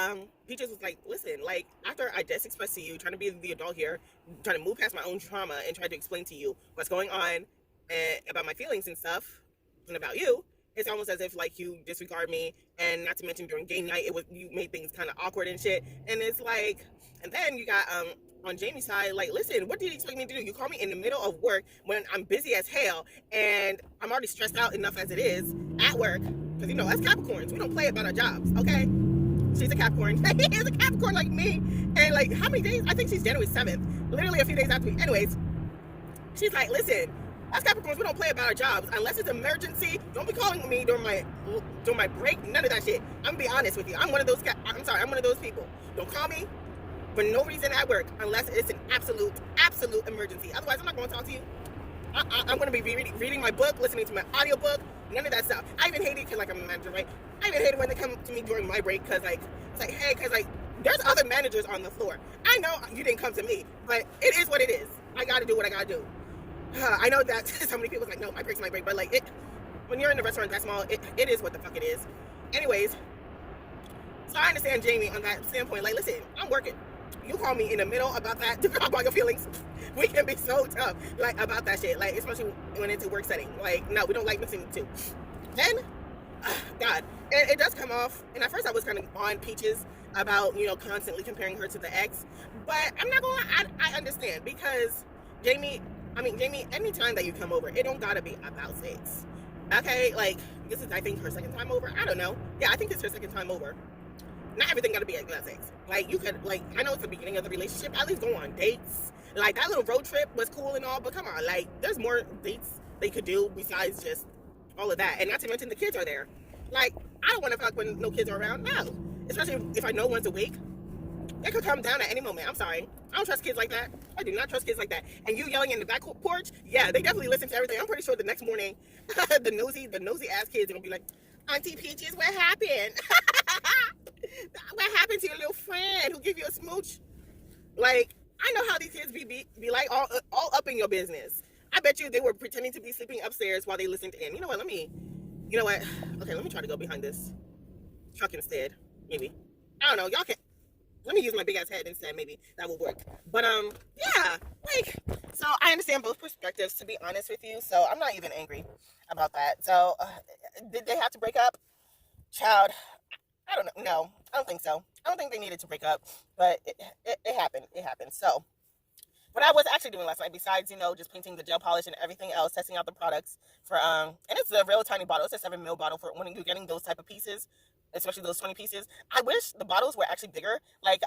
Peaches was like, listen, like, after I just expressed to you, trying to be the adult here, trying to move past my own trauma and try to explain to you what's going on about my feelings and stuff, and about you, it's almost as if like you disregard me. And not to mention during game night, you made things kind of awkward and shit. And it's like, and then you got on Jamie's side, like, listen, what did you expect me to do? You call me in the middle of work when I'm busy as hell, and I'm already stressed out enough as it is at work, because you know, as Capricorns, we don't play about our jobs, okay? She's a Capricorn. He's a Capricorn like me. And like, how many days? I think she's January 7th, literally a few days after me. Anyways, she's like, listen, as Capricorns, we don't play about our jobs unless it's an emergency. Don't be calling me during my break. None of that shit. I'm gonna be honest with you. I'm one of those people. Don't call me for no reason at work unless it's an absolute emergency. Otherwise, I'm not going to talk to you. I'm going to be reading my book, listening to my audiobook, none of that stuff. I even hate it because, like, I'm a manager, right? I even hate it when they come to me during my break, because, like, it's like, hey, because, like, there's other managers on the floor. I know you didn't come to me, but it is what it is. I got to do what I got to do. I know that so many people like, no, my break's my break, but like, when you're in a restaurant that small, it is what the fuck it is. Anyways, so I understand Jamie on that standpoint. Like, listen, I'm working. You call me in the middle about that to talk about your feelings. We can be so tough, like, about that shit. Like, especially when it's a work setting. Like, no, we don't like mixing the two. Then, God, and it does come off. And at first, I was kind of on Peaches about, you know, constantly comparing her to the ex. But I'm not gonna lie, I understand, because Jamie, anytime that you come over, it don't gotta be about sex. Okay, like, this is, I think, her second time over. I don't know. Yeah, I think it's her second time over. Not everything gotta be about sex. Like, you could, like, I know it's the beginning of the relationship, at least go on dates. Like, that little road trip was cool and all, but come on, like, there's more dates they could do besides just all of that. And not to mention the kids are there. Like, I don't want to fuck when no kids are around. No. Especially if I know one's awake. They could come down at any moment. I'm sorry. I don't trust kids like that. I do not trust kids like that. And you yelling in the back porch, yeah, they definitely listen to everything. I'm pretty sure the next morning, the nosy ass kids are gonna be like, Auntie Peaches, what happened? What happened to your little friend who gave you a smooch? Like, I know how these kids be like, all up in your business. I bet you they were pretending to be sleeping upstairs while they listened in. You know what? Okay, let me try to go behind this truck instead. Maybe. I don't know. Y'all can. Let me use my big ass head instead. Maybe that will work. But yeah, like, so I understand both perspectives, to be honest with you. So I'm not even angry about that. So did they have to break up? Child, I don't know. No, I don't think so. I don't think they needed to break up, but it happened. It happened. So what I was actually doing last night, besides, just painting the gel polish and everything else, testing out the products for and it's a real tiny bottle. It's a 7 ml bottle for when you're getting those type of pieces, especially those 20 pieces. I wish the bottles were actually bigger. Like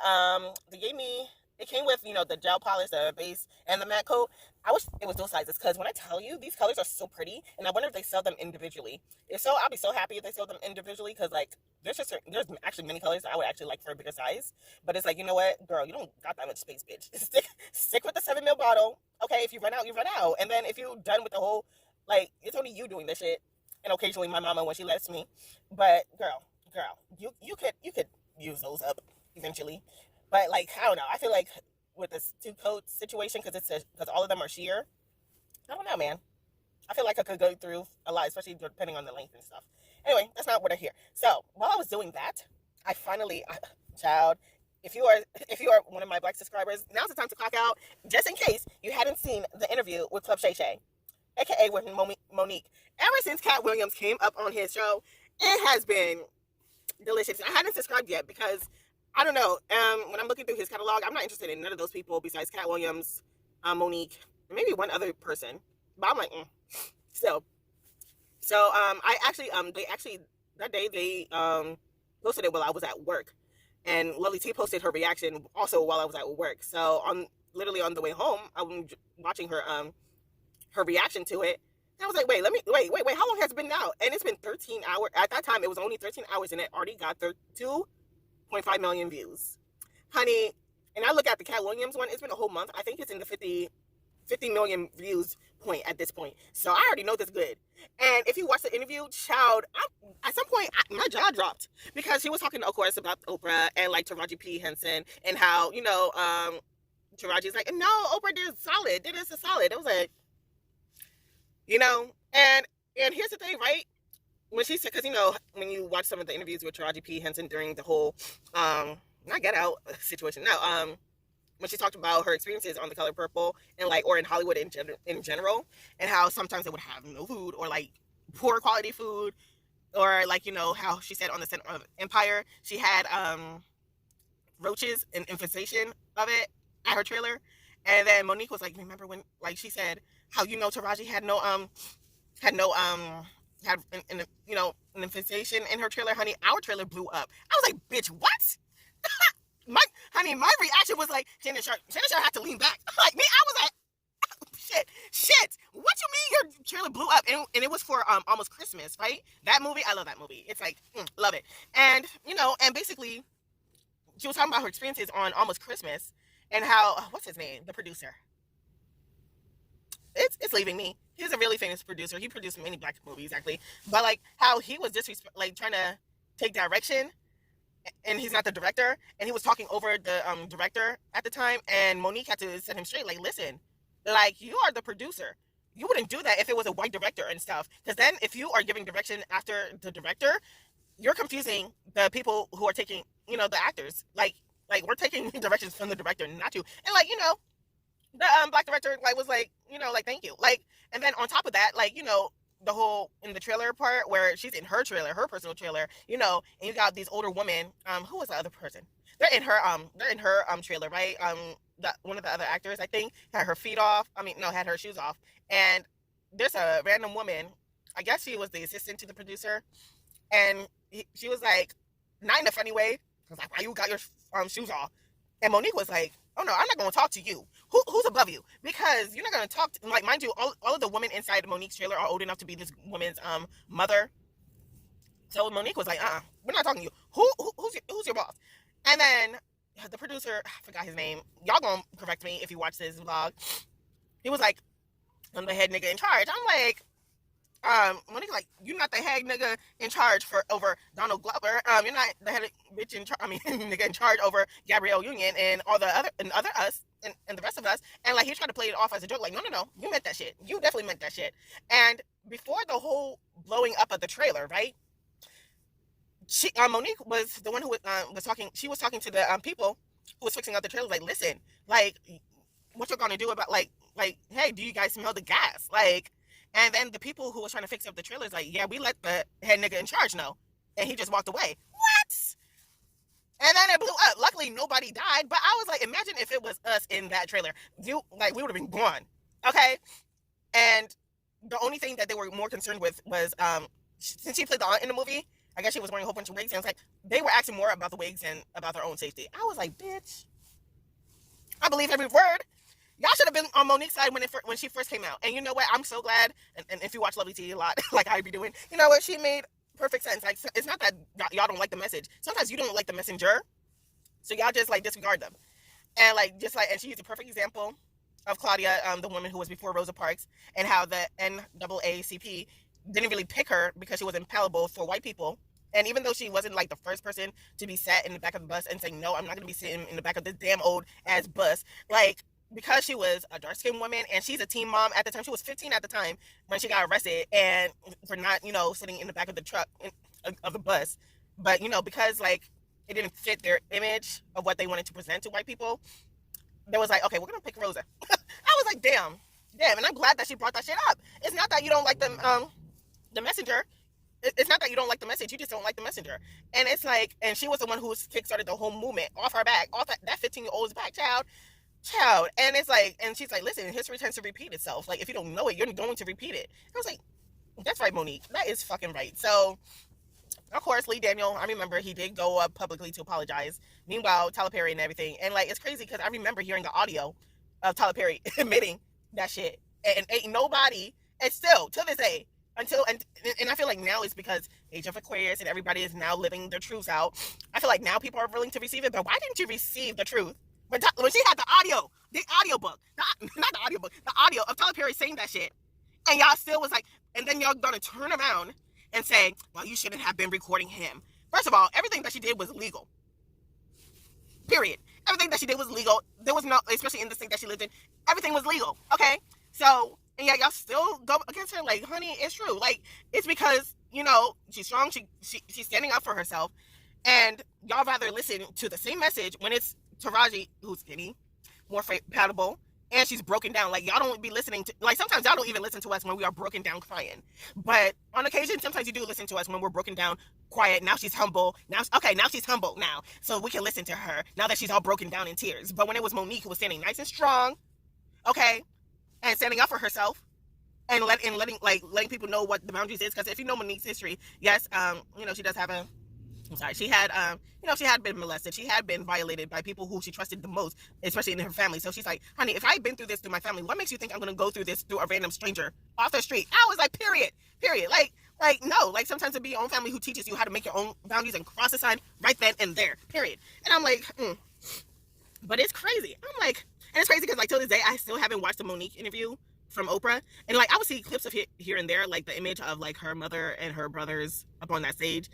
they gave me. It came with, the gel polish, the base, and the matte coat. I wish it was those sizes, because when I tell you, these colors are so pretty, and I wonder if they sell them individually. If so, I'll be so happy if they sell them individually, because like there's actually many colors that I would actually like for a bigger size. But it's like, you know what, girl, you don't got that much space, bitch. Stick with the 7 ml bottle. Okay, if you run out, you run out. And then if you're done with the whole, like, it's only you doing this shit, and occasionally my mama when she lets me. But girl, you could use those up eventually. But like, I don't know. I feel like with this 2 coat situation, because all of them are sheer. I don't know, man. I feel like I could go through a lot, especially depending on the length and stuff. Anyway, that's not what I hear. So while I was doing that, I finally, child, if you are one of my Black subscribers, now's the time to clock out. Just in case you hadn't seen the interview with Club Shay Shay, aka with Monique. Ever since Cat Williams came up on his show, it has been delicious. I hadn't subscribed yet because I don't know. When I'm looking through his catalog, I'm not interested in none of those people besides Cat Williams, Monique, and maybe one other person. But I'm like, still. So I actually that day they posted it while I was at work, and Lovely T posted her reaction also while I was at work. So literally on the way home, I was watching her reaction to it. And I was like, wait, how long has it been out? And it's been 13 hours. At that time, it was only 13 hours, and it already got 2.5 million views, honey. And I look at the Cat Williams one, it's been a whole month. I think it's in the 50 million views point at this point. So I already know this good. And if you watch the interview, child, at some point my jaw dropped, because she was talking, of course, about Oprah and like Taraji P. Henson, and how Taraji's like, no, Oprah did solid, did this a solid. It was like, and here's the thing, right? When she said, because when you watch some of the interviews with Taraji P. Henson during the whole not Get Out situation, no, when she talked about her experiences on The Color Purple and or in Hollywood in general, and how sometimes they would have no food, or like poor quality food, or like how she said on the set of Empire she had roaches and infestation of it at her trailer. And then Monique was like, remember when, like, she said how Taraji had an infestation in her trailer, honey. Our trailer blew up. I was like, bitch, what? My reaction was like, Shannon Sharp had to lean back. Like me, I was like, shit. What you mean your trailer blew up? And it was for Almost Christmas, right? That movie, I love that movie. It's like, love it. And and basically, she was talking about her experiences on Almost Christmas, and how what's his name, the producer. It's leaving me. He's a really famous producer. He produced many Black movies, actually. But like how he was trying to take direction, and he's not the director, and he was talking over the director at the time, and Monique had to set him straight, like, listen, like, you are the producer. You wouldn't do that if it was a white director and stuff, because then if you are giving direction after the director, you're confusing the people who are taking, the actors. Like we're taking directions from the director, not you. And like, the Black director was like, thank you. Like, and then on top of that, like, the whole in the trailer part where she's in her trailer, her personal trailer, and you got these older women. Who was the other person? They're in her trailer, right? One of the other actors, I think, had her feet off. Had her shoes off. And there's a random woman. I guess she was the assistant to the producer, and she was like, not in a funny way. I was like, why you got your shoes off? And Monique was like, oh no, I'm not going to talk to you. Who's above you? Because you're not going to talk to, like, mind you, all of the women inside Monique's trailer are old enough to be this woman's mother. So Monique was like, we're not talking to you. Who's your boss? And then the producer, I forgot his name. Y'all gonna correct me if you watch this vlog. He was like, I'm the head nigga in charge. I'm like, Monique, like, you're not the head nigga in charge over Donald Glover. You're not the head bitch in charge. Nigga in charge over Gabrielle Union and all the other us and the rest of us. And like, he tried to play it off as a joke. Like, no, you meant that shit. You definitely meant that shit. And before the whole blowing up of the trailer, right? Monique was the one who was talking. She was talking to the people who was fixing out the trailers, like, listen, like, what you're gonna do about, like, hey, do you guys smell the gas? Like, and then the people who was trying to fix up the trailers, like, yeah, we let the head nigga in charge know, and he just walked away. What? And then it blew up. Luckily, nobody died. But I was like, imagine if it was us in that trailer. Like, we would have been gone. Okay? And the only thing that they were more concerned with was, since she played the aunt in the movie, I guess she was wearing a whole bunch of wigs. And it's like, they were asking more about the wigs and about their own safety. I was like, bitch, I believe every word. Y'all should have been on Monique's side when she first came out. And you know what? I'm so glad. And if you watch Lovely Tea a lot, like I be doing, you know what? She made perfect sense. Like, it's not that y'all don't like the message. Sometimes you don't like the messenger, so y'all just like disregard them. And like, just like, and she used a perfect example of Claudia, the woman who was before Rosa Parks, and how the NAACP didn't really pick her because she was impalpable for white people. And even though she wasn't like the first person to be sat in the back of the bus and saying, no, I'm not going to be sitting in the back of this damn old ass bus, like, because she was a dark-skinned woman and she's a teen mom at the time. She was 15 at the time when she got arrested, and for not, sitting in the back of the truck of the bus. But, because like it didn't fit their image of what they wanted to present to white people, they was like, okay, we're gonna pick Rosa. I was like, damn, and I'm glad that she brought that shit up. It's not that you don't like the messenger. It's not that you don't like the message. You just don't like the messenger. And it's like, and she was the one who kickstarted the whole movement off her back, off that 15-year-old's back, child. And it's like, and she's like, listen, history tends to repeat itself. Like, if you don't know it, you're going to repeat it. I was like, that's right, Monique. That is fucking right. So, of course, Lee Daniel, I remember he did go up publicly to apologize. Meanwhile, Tyler Perry and everything. And like, it's crazy because I remember hearing the audio of Tyler Perry admitting that shit. And ain't nobody, and still, to this day, and I feel like now it's because Age of Aquarius and everybody is now living their truths out. I feel like now people are willing to receive it, but why didn't you receive the truth? When she had the audiobook, not the audiobook, the audio of Tyler Perry saying that shit, and y'all still was like, and then y'all gonna turn around and say, well, you shouldn't have been recording him. First of all, everything that she did was legal. Period. Everything that she did was legal. There was no, especially in the state that she lived in, everything was legal. Okay? So, and yeah, y'all still go against her. Like, honey, it's true. Like, it's because, she's strong. She's standing up for herself. And y'all rather listen to the same message when it's Taraji, who's skinny, more palatable, and she's broken down. Like, y'all don't be listening to, like, sometimes y'all don't even listen to us when we are broken down crying. But on occasion, sometimes you do listen to us when we're broken down, quiet. Now she's humble. Now she's humble now. So we can listen to her now that she's all broken down in tears. But when it was Monique who was standing nice and strong, okay, and standing up for herself, and letting people know what the boundaries is. Because if you know Monique's history, yes, she does have a, I'm sorry, she had, she had been molested. She had been violated by people who she trusted the most, especially in her family. So she's like, honey, if I've been through this through my family, what makes you think I'm going to go through this through a random stranger off the street? I was like, period. Like, no, like, sometimes it'd be your own family who teaches you how to make your own boundaries and cross the sign right then and there, period. And I'm like, but it's crazy. I'm like, and it's crazy because, like, till this day, I still haven't watched the Monique interview from Oprah. And, like, I would see clips of it here and there, like the image of, like, her mother and her brothers up on that stage.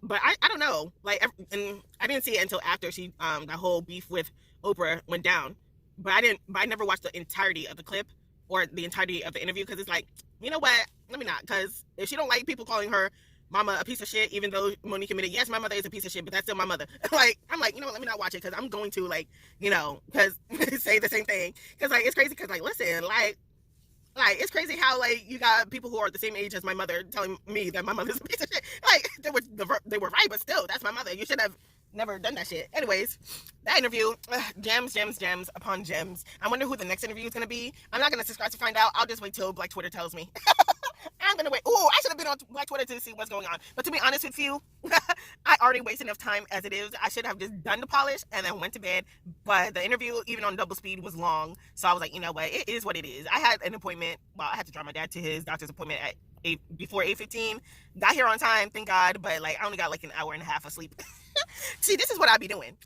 But I don't know. Like, and I didn't see it until after she, that whole beef with Oprah went down. But I never watched the entirety of the clip or the entirety of the interview because it's like, you know what? Let me not. Because if she don't like people calling her mama a piece of shit, even though Monique admitted, yes, my mother is a piece of shit, but that's still my mother. Like, I'm like, you know what, let me not watch it because I'm going to, like, because say the same thing. Because, like, it's crazy because, like, listen, like, it's crazy how, like, you got people who are the same age as my mother telling me that my mother's a piece of shit. Like, they were right, but still, that's my mother. You should have never done that shit. Anyways, that interview, gems upon gems. I wonder who the next interview is going to be. I'm not going to subscribe to find out. I'll just wait till Black Twitter tells me. I'm going to wait. Oh, I should have been on Black Twitter to see what's going on. But to be honest with you, I already wasted enough time as it is. I should have just done the polish and then went to bed. But the interview, even on double speed, was long. So I was like, you know what? It is what it is. I had an appointment. Well, I had to drive my dad to his doctor's appointment at before 8:15. Got here on time, thank God. But, like, I only got like an hour and a half of sleep. See, this is what I be doing.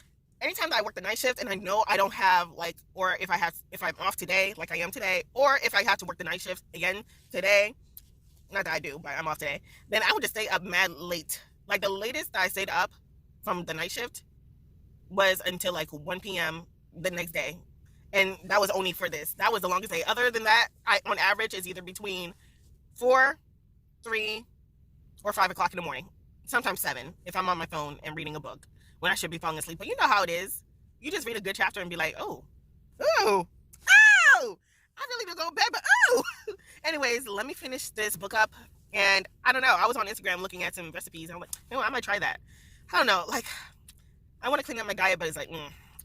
Anytime that I work the night shift and I know I don't have, like, or if I'm off today, like I am today, or if I have to work the night shift again today, not that I do, but I'm off today, then I would just stay up mad late. Like, the latest I stayed up from the night shift was until like 1 p.m. the next day. And that was only for this. That was the longest day. Other than that, I, on average, is either between 4, 3, or 5 o'clock in the morning. Sometimes 7 if I'm on my phone and reading a book when I should be falling asleep. But you know how it is. You just read a good chapter and be like, oh, oh, oh, I really don't go to bed, but oh. Anyways, let me finish this book up. And I don't know, I was on Instagram looking at some recipes. I'm like, you know, I might try that. I don't know, like, I want to clean up my diet, but it's like,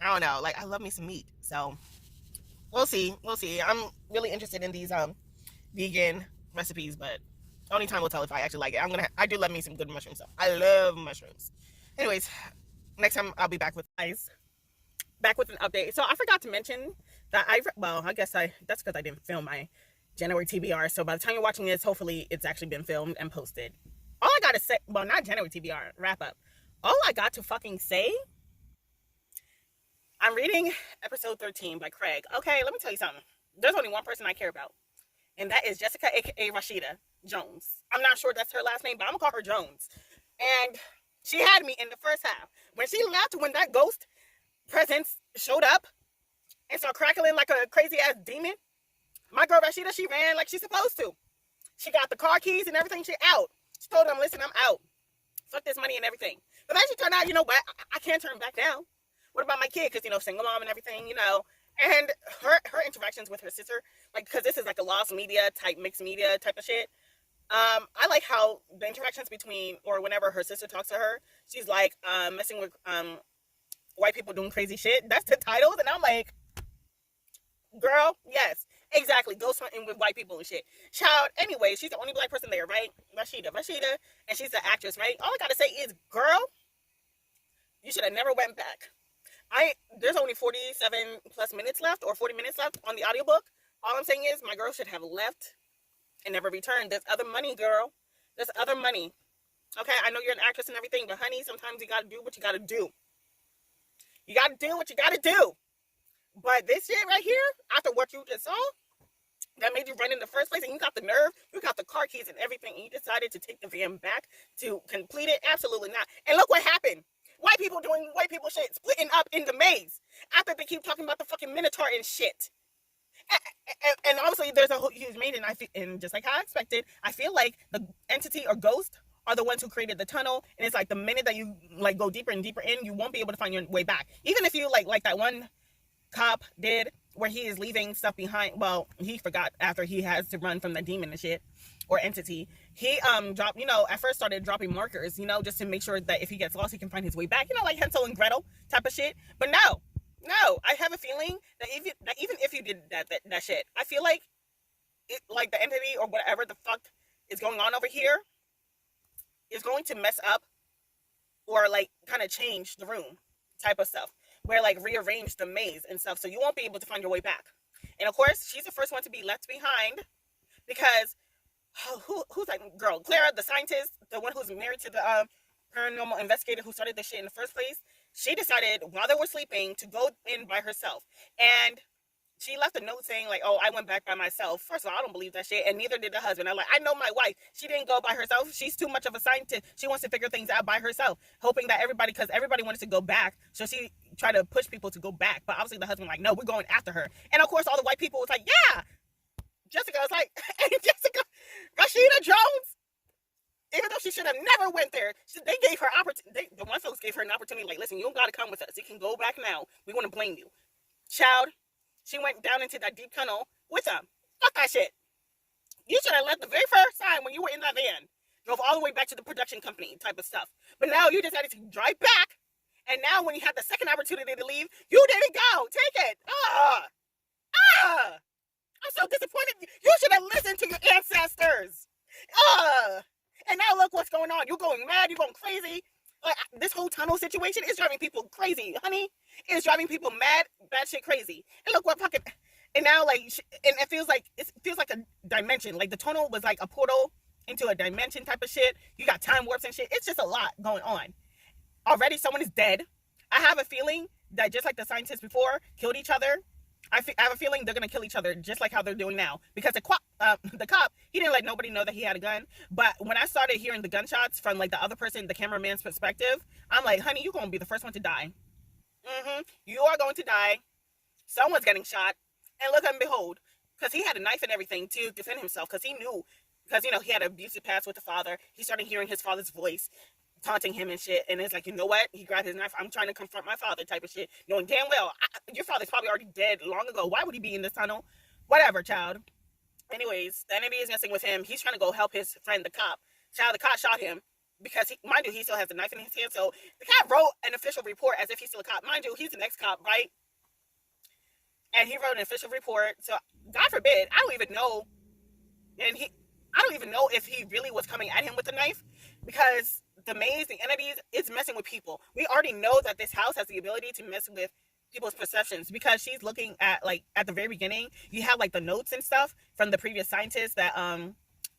I don't know. Like, I love me some meat. So, we'll see. We'll see. I'm really interested in these vegan recipes, but only time will tell if I actually like it. I do love me some good mushrooms, so I love mushrooms. Anyways, next time I'll be back with guys. Back with an update. So I forgot to mention that I guess that's because I didn't film my January TBR. So by the time you're watching this, hopefully it's actually been filmed and posted. All I gotta say, well, not January TBR, wrap up. All I got to fucking say, I'm reading episode 13 by Craig. Okay, let me tell you something. There's only one person I care about, and that is Jessica, aka Rashida Jones. I'm not sure that's her last name, but I'm gonna call her Jones. And she had me in the first half. When she left, when that ghost presence showed up and started crackling like a crazy ass demon, my girl Rashida, she ran like she's supposed to. She got the car keys and everything. She out. She told them, listen, I'm out. Fuck this money and everything. But then she turned out, you know what? I can't turn back now. What about my kid? Because, you know, single mom and everything, you know. And her interactions with her sister, like, because this is like a lost media type, mixed media type of shit. I like how the interactions between, or whenever her sister talks to her, she's like messing with white people doing crazy shit. That's the title. And I'm like, girl, yes, exactly. Ghost hunting with white people and shit. Child, anyway, she's the only black person there, right? Rashida, and she's the actress, right? All I gotta say is, girl, you should have never went back. There's only 47 plus minutes left, or 40 minutes left on the audiobook. All I'm saying is, my girl should have left and never returned. There's other money, girl. There's other money. Okay, I know you're an actress and everything, but honey, sometimes you gotta do what you gotta do. You gotta do what you gotta do. But this shit right here, after what you just saw, that made you run in the first place, and you got the nerve, you got the car keys and everything, and you decided to take the van back to complete it? Absolutely not. And look what happened. White people doing white people shit, splitting up in the maze after they keep talking about the fucking Minotaur and shit. And obviously there's a huge maze, and just like how I expected, I feel like the entity or ghost are the ones who created the tunnel, and it's like the minute that you like go deeper and deeper in, you won't be able to find your way back. Even if you like that one cop did, where he is leaving stuff behind. Well, he forgot after he has to run from the demon and shit, or entity. He dropped, you know, at first started dropping markers, you know, just to make sure that if he gets lost, he can find his way back. You know, like Hansel and Gretel type of shit. But no, I have a feeling that even if you did that shit, I feel like like the entity or whatever the fuck is going on over here is going to mess up or like kind of change the room type of stuff, where like rearrange the maze and stuff, so you won't be able to find your way back. And of course, she's the first one to be left behind, because who's that girl, Clara, the scientist, the one who's married to the paranormal investigator who started the shit in the first place. She decided while they were sleeping to go in by herself, and she left a note saying like, oh, I went back by myself. First of all, I don't believe that shit, and neither did the husband. I'm like, I know my wife. She didn't go by herself. She's too much of a scientist. She wants to figure things out by herself, hoping that because everybody wanted to go back, so she tried to push people to go back. But obviously the husband like, no, we're going after her. And of course, all the white people was like, yeah. Jessica was like, hey, Jessica, Rashida Jones, even though she should have never went there, they gave her opportunity. The one folks gave her an opportunity, like, listen, you don't got to come with us. You can go back now. We want to blame you. Child, she went down into that deep tunnel with them. Fuck that shit. You should have left the very first time when you were in that van. Drove all the way back to the production company type of stuff. But now you decided to drive back. And now when you had the second opportunity to leave, you didn't go. Take it. I'm so disappointed. You should have listened to your ancestors. And now look what's going on. You're going mad. You're going crazy. Like, this whole tunnel situation is driving people crazy, honey. It's driving people mad, bad shit crazy. And look what fucking. And now, like, and it feels like a dimension. Like the tunnel was like a portal into a dimension type of shit. You got time warps and shit. It's just a lot going on. Already, someone is dead. I have a feeling that just like the scientists before killed each other, I have a feeling they're gonna kill each other just like how they're doing now. Because the cop, he didn't let nobody know that he had a gun. But when I started hearing the gunshots from like the other person, the cameraman's perspective, I'm like, honey, you're gonna be the first one to die. You are going to die. Someone's getting shot. And look and behold, because he had a knife and everything to defend himself, because he knew, because, you know, he had an abusive past with the father. He started hearing his father's voice. taunting him and shit. And it's like, you know what? He grabbed his knife. I'm trying to confront my father type of shit. Knowing damn well, your father's probably already dead long ago. Why would he be in this tunnel? Whatever, child. Anyways, the enemy is messing with him. He's trying to go help his friend, the cop. Child, the cop shot him because, mind you, he still has the knife in his hand. So the cop wrote an official report as if he's still a cop. Mind you, he's the next cop, right? And he wrote an official report. So God forbid, I don't even know. I don't even know if he really was coming at him with the knife, because the maze, the entities, it's messing with people. We already know that this house has the ability to mess with people's perceptions, because she's looking at, like, at the very beginning, you have like the notes and stuff from the previous scientists that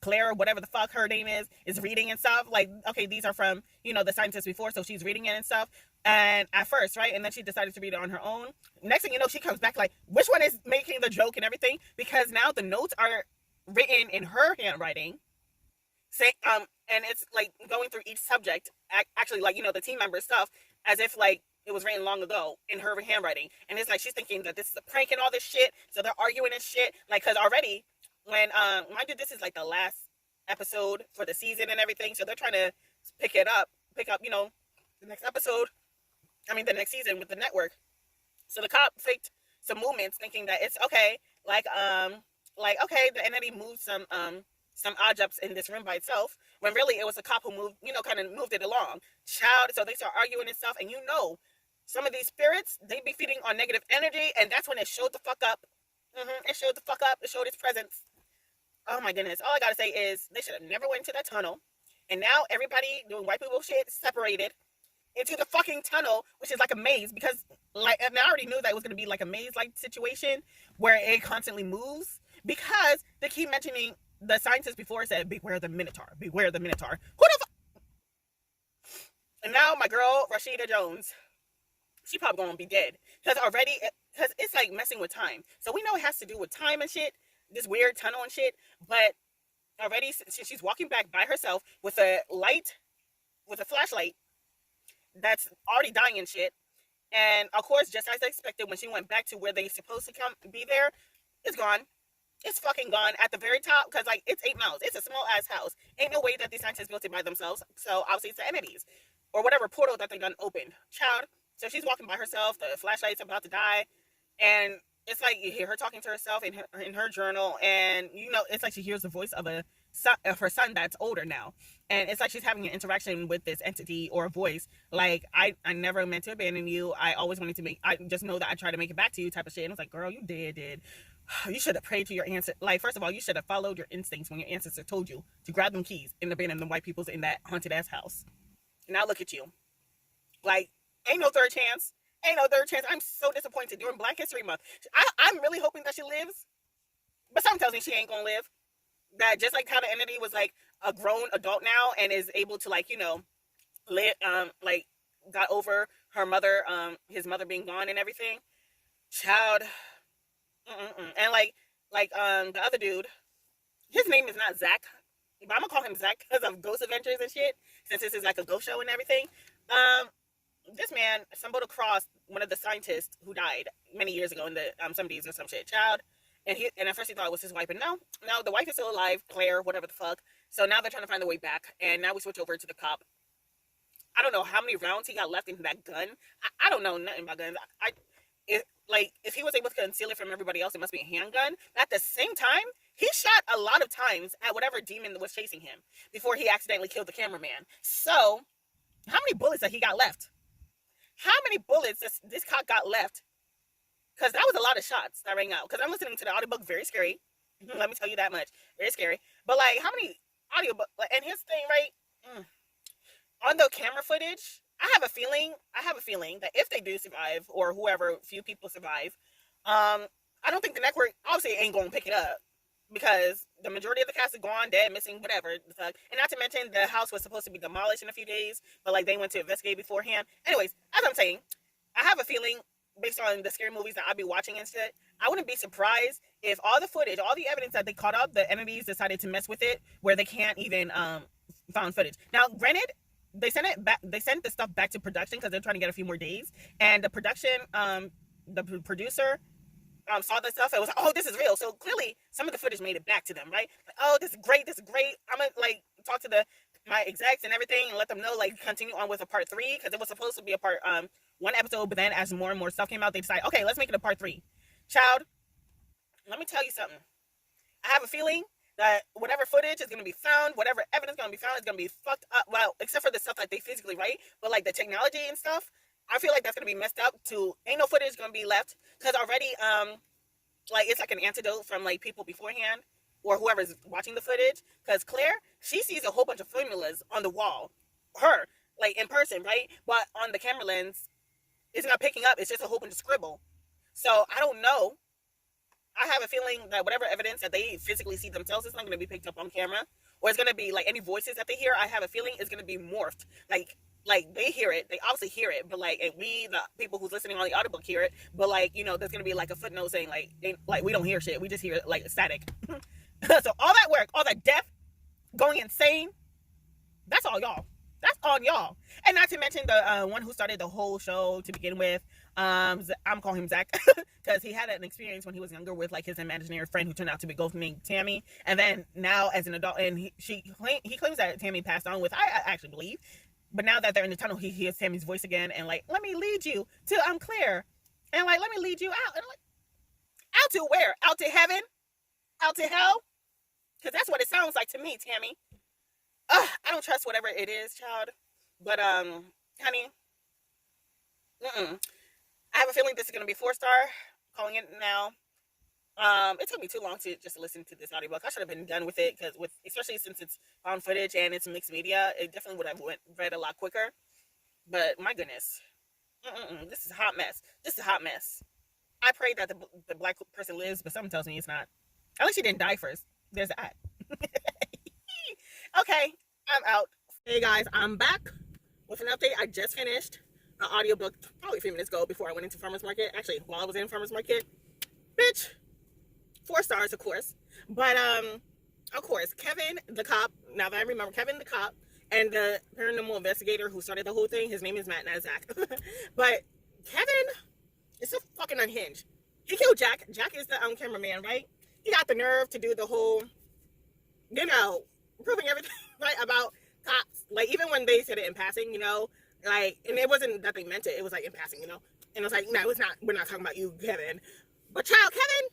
Claire, whatever the fuck her name is reading and stuff. Like, okay, these are from, the scientists before, so she's reading it and stuff. And at first, right, and then she decided to read it on her own. Next thing you know, she comes back like, which one is making the joke and everything? Because now the notes are written in her handwriting, say, and it's like going through each subject, actually, like, the team member stuff, as if like it was written long ago in her handwriting. And it's like she's thinking that this is a prank and all this shit, so they're arguing and shit, like, because already when mind you, this is like the last episode for the season and everything, so they're trying to pick up the next episode, the next season with the network. So the cop faked some movements thinking that it's okay, like okay, the entity moved some objects in this room by itself, when really it was a cop who moved, kind of moved it along. Child, so they start arguing and stuff, and some of these spirits, they be feeding on negative energy, and that's when it showed the fuck up. It showed the fuck up. It showed its presence. Oh my goodness. All I gotta say is they should have never went into that tunnel, and now everybody doing white people shit separated into the fucking tunnel, which is like a maze, because and I already knew that it was gonna be like a maze-like situation where it constantly moves, because they keep mentioning, the scientists before said, beware the Minotaur, beware the Minotaur. Who the fuck? And now my girl, Rashida Jones, she probably gonna be dead. Because it's like messing with time. So we know it has to do with time and shit, this weird tunnel and shit, but already she's walking back by herself with a flashlight that's already dying and shit. And of course, just as I expected, when she went back to where they supposed to be there, it's gone. It's fucking gone at the very top, because like it's 8 miles. It's a small ass house. Ain't no way that these scientists built it by themselves. So obviously it's the entities or whatever portal that they done opened. Child. So she's walking by herself. The flashlight's about to die, and it's like you hear her talking to herself in her journal, and it's like she hears the voice of her son that's older now, and it's like she's having an interaction with this entity or a voice, like, I never meant to abandon you. I always wanted to I just know that I tried to make it back to you type of shit. And it's like, girl, you did. You should have prayed to your ancestors. Like, first of all, you should have followed your instincts when your ancestor told you to grab them keys and abandon the white peoples in that haunted ass house. Now look at you. Like, ain't no third chance. I'm so disappointed during Black History Month. I'm really hoping that she lives, but something tells me she ain't gonna live. That just like how the entity was like a grown adult now and is able to live, like got over her mother, his mother being gone and everything. Child. And the other dude, his name is not Zach, but I'm gonna call him Zach because of Ghost Adventures and shit, since this is like a ghost show and everything. This man stumbled across one of the scientists who died many years ago in the 70s or some shit, child. And at first he thought it was his wife, but no, the wife is still alive, Claire, whatever the fuck. So now they're trying to find the way back, and now we switch over to the cop. I don't know how many rounds he got left in that gun. I don't know nothing about guns. If he was able to conceal it from everybody else, it must be a handgun. But at the same time, he shot a lot of times at whatever demon was chasing him before he accidentally killed the cameraman. So, how many bullets that he got left? How many bullets this cop got left? Because that was a lot of shots that rang out. Because I'm listening to the audiobook, very scary. Let me tell you that much. Very scary. But like, how many audiobook? And his thing, right? On the camera footage, I have a feeling that if they do survive, or whoever, few people survive, I don't think the network obviously ain't gonna pick it up, because the majority of the cast is gone, dead, missing, whatever. And not to mention the house was supposed to be demolished in a few days, but like they went to investigate beforehand. Anyways, as I'm saying, I have a feeling, based on the scary movies that I'll be watching and shit, I wouldn't be surprised if all the footage, all the evidence that they caught up, the entities decided to mess with it, where they can't even found footage. Now, granted, they sent it back. They sent the stuff back to production because they're trying to get a few more days. And the production, the producer, saw the stuff and was like, "Oh, this is real." So clearly, some of the footage made it back to them, right? Like, "Oh, this is great. I'm gonna talk to the my execs and everything and let them know, like, continue on with a part 3, because it was supposed to be a part 1 episode, but then as more and more stuff came out, they decided, okay, let's make it a part 3. Child, let me tell you something. I have a feeling that whatever footage is going to be found, whatever evidence is going to be found, is going to be fucked up. Well, except for the stuff that they physically write, but like the technology and stuff, I feel like that's going to be messed up. To ain't no footage going to be left, because already like, it's like an antidote from like people beforehand or whoever's watching the footage. Because Claire, she sees a whole bunch of formulas on the wall, her, like, in person, right? But on the camera lens, it's not picking up. It's just a whole bunch of scribble. So I don't know. I have a feeling that whatever evidence that they physically see themselves is not going to be picked up on camera, or it's going to be like any voices that they hear. I have a feeling it's going to be morphed. Like they hear it, they obviously hear it, but like, and we, the people who's listening on the audiobook, hear it. But like, you know, there's going to be like a footnote saying like we don't hear shit. We just hear like static. So all that work, all that death, going insane, that's all y'all. That's on y'all. And not to mention the one who started the whole show to begin with. I'm calling him Zach because he had an experience when he was younger with like his imaginary friend who turned out to be ghost named Tammy. And then now as an adult, and he claims that Tammy passed on, with I actually believe. But now that they're in the tunnel, he hears Tammy's voice again, and like, let me lead you to Claire, and like, let me lead you out, and like, out to where? Out to heaven? Out to hell? Because that's what it sounds like to me, Tammy. I don't trust whatever it is, child. But honey, I have a feeling this is gonna be 4-star. Calling it now. It took me too long to just listen to this audiobook. I should have been done with it, because especially since it's found footage and it's mixed media, it definitely would have read a lot quicker. But my goodness, this is a hot mess. This is a hot mess. I pray that the black person lives, but something tells me it's not. At least she didn't die first. There's that. Okay, I'm out. Hey guys, I'm back with an update. I just finished an audiobook probably a few minutes ago before I went into farmer's market. Actually, while I was in farmer's market. Bitch, 4 stars, of course. But of course, Kevin the cop, now that I remember, Kevin the cop and the paranormal investigator who started the whole thing, his name is Matt, not Zach. But Kevin is so fucking unhinged. He killed Jack. Jack is the cameraman, right? He got the nerve to do the whole, you know, proving everything right about cops. Like, even when they said it in passing, you know, like, and it wasn't that they meant it. It was like in passing, you know. And it was like, no, it's not. We're not talking about you, Kevin. But child, Kevin,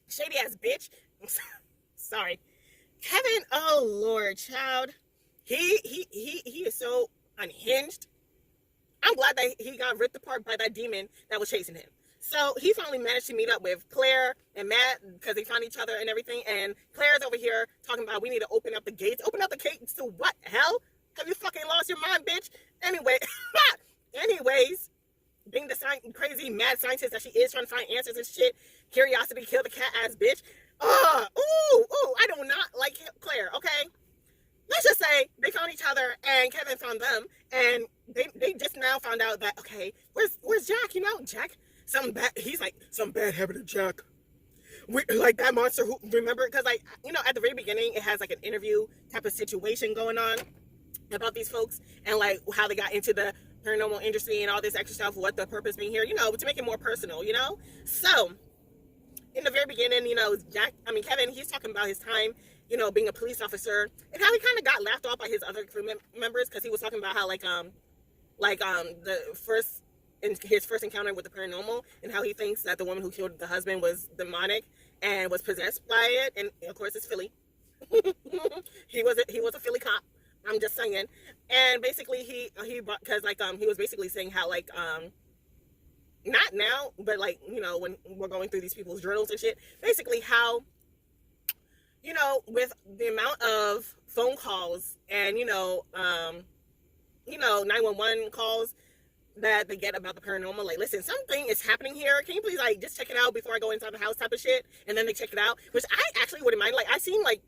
shady ass bitch. Sorry, Kevin. Oh Lord, child. He is so unhinged. I'm glad that he got ripped apart by that demon that was chasing him. So he finally managed to meet up with Claire and Matt, because they found each other and everything. And Claire's over here talking about, we need to open up the gates. Open up the gates to what? Hell? Have you fucking lost your mind, bitch? Anyways, being the crazy mad scientist that she is, trying to find answers and shit, curiosity kill the cat ass bitch. I do not like Claire, okay? Let's just say they found each other and Kevin found them, and they just now found out that, okay, where's Jack? You know, Jack, he's like, some bad habit of Jack. Like that monster who, remember, because like, you know, at the very beginning, it has like an interview type of situation going on about these folks and like how they got into the paranormal industry and all this extra stuff, what the purpose being here, you know, to make it more personal, you know? So, in the very beginning, you know, Kevin, he's talking about his time, you know, being a police officer, and how he kind of got laughed off by his other crew members, because he was talking about how his first encounter with the paranormal, and how he thinks that the woman who killed the husband was demonic and was possessed by it, and of course it's Philly. he was a Philly cop. I'm just saying. And basically he brought, because like he was basically saying how like not now, but like, you know, when we're going through these people's journals and shit, basically how, you know, with the amount of phone calls and, you know, 911 calls that they get about the paranormal, like, listen, something is happening here. Can you please, like, just check it out before I go inside the house type of shit? And then they check it out, which I actually wouldn't mind. Like, I seen, like,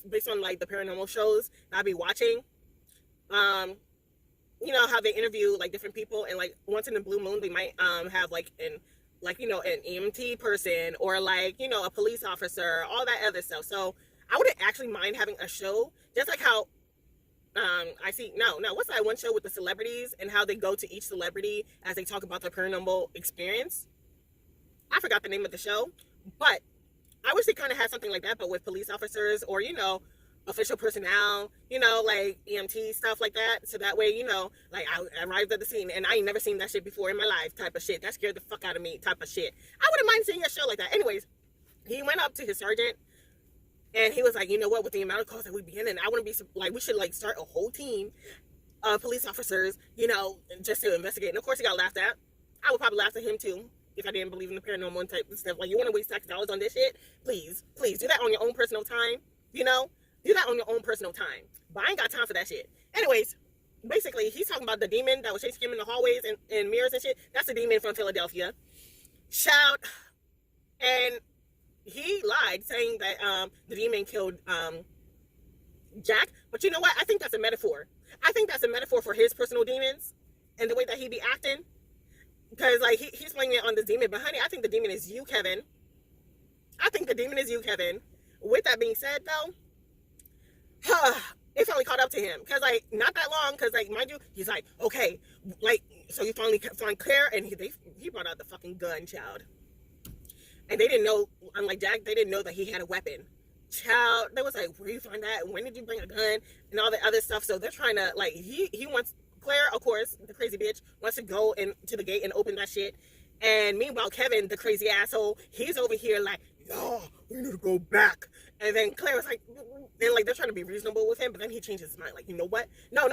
based on, like, the paranormal shows that I'd be watching, you know, how they interview, like, different people, and, like, once in the blue moon, they might, have, like, an EMT person, or, like, you know, a police officer, all that other stuff. So, I wouldn't actually mind having a show, just like how, what's that one show with the celebrities and how they go to each celebrity as they talk about their paranormal experience? I forgot the name of the show, but I wish they kind of had something like that, but with police officers, or, you know, official personnel, you know, like EMT stuff like that. So that way, you know, like I arrived at the scene and I ain't never seen that shit before in my life type of shit. That scared the fuck out of me type of shit. I wouldn't mind seeing a show like that. Anyways, he went up to his sergeant and he was like, you know what, with the amount of calls that we be in, and I want to be like, we should like start a whole team of police officers, you know, just to investigate. And of course he got laughed at. I would probably laugh at him too if I didn't believe in the paranormal type of stuff. Like, you want to waste $6 on this shit? Please do that on your own personal time, you know? Do that on your own personal time. But I ain't got time for that shit. Anyways, basically, he's talking about the demon that was chasing him in the hallways and mirrors and shit. That's the demon from Philadelphia. Shout. And he lied, saying that the demon killed Jack. But you know what? I think that's a metaphor. I think that's a metaphor for his personal demons and the way that he be acting. Because, like, he's playing it on the demon. But, honey, I think the demon is you, Kevin. I think the demon is you, Kevin. With that being said, though, it finally caught up to him. Because, like, not that long. Because, like, mind you, he's like, okay. Like, so you finally find Claire. And he brought out the fucking gun, child. And they didn't know, unlike Jack, they didn't know that he had a weapon. Child, they was like, where you find that? When did you bring a gun? And all the other stuff. So they're trying to, like, he wants, Claire, of course, the crazy bitch, wants to go into the gate and open that shit. And meanwhile, Kevin, the crazy asshole, he's over here like, no, we need to go back. And then Claire was like, and like, they're trying to be reasonable with him, but then he changed his mind. Like, you know what? No.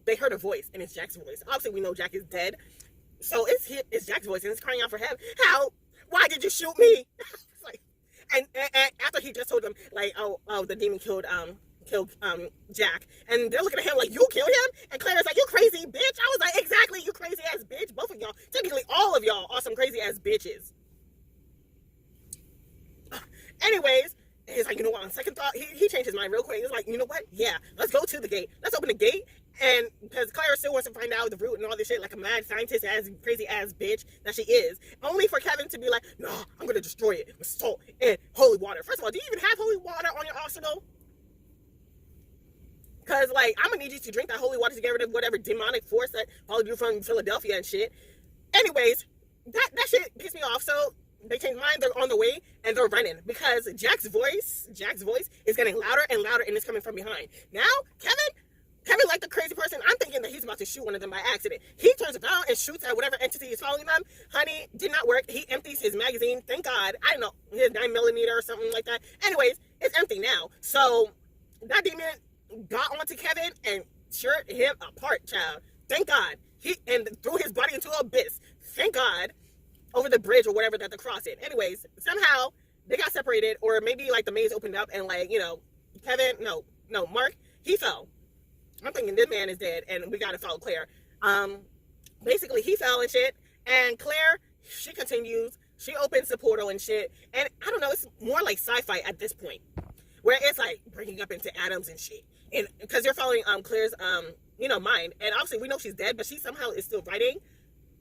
They heard a voice, and it's Jack's voice. Obviously, we know Jack is dead. So it's Jack's voice, and it's crying out for help. Help! Why did you shoot me? Like, and after he just told them, like, oh, the demon killed Jack, and they're looking at him like, you killed him? And Claire's like, you crazy bitch. I was like, exactly, you crazy ass bitch. Both of y'all, technically all of y'all, are some crazy ass bitches. Anyways, he's like, you know what, on second thought, he changed his mind real quick. He's like, you know what, yeah, let's go to the gate, let's open the gate. And because Claire still wants to find out the root and all this shit, like a mad scientist ass, crazy ass bitch that she is, only for Kevin to be like, no, I'm gonna destroy it with salt and holy water. First of all, do you even have holy water on your arsenal? Because, like, I'm gonna need you to drink that holy water to get rid of whatever demonic force that followed you from Philadelphia and shit. Anyways, that shit pissed me off. So they changed mine. They're on the way and they're running because Jack's voice is getting louder and louder, and it's coming from behind. Now, Kevin, like the crazy person, I'm thinking that he's about to shoot one of them by accident. He turns around and shoots at whatever entity is following them. Honey, did not work. He empties his magazine. Thank God. I don't know, his 9mm or something like that. Anyways, it's empty now. So that demon got onto Kevin and shot him apart, child. Thank God. And threw his body into an abyss. Thank God. Over the bridge or whatever that they're crossing. Anyways, somehow they got separated, or maybe like the maze opened up and, like, you know, Mark, he fell. I'm thinking this man is dead and we gotta follow Claire. Basically he fell and shit, and Claire, she continues, she opens the portal and shit, and I don't know, it's more like sci-fi at this point, where it's like breaking up into atoms and shit, and because you're following Claire's mind, and obviously we know she's dead, but she somehow is still writing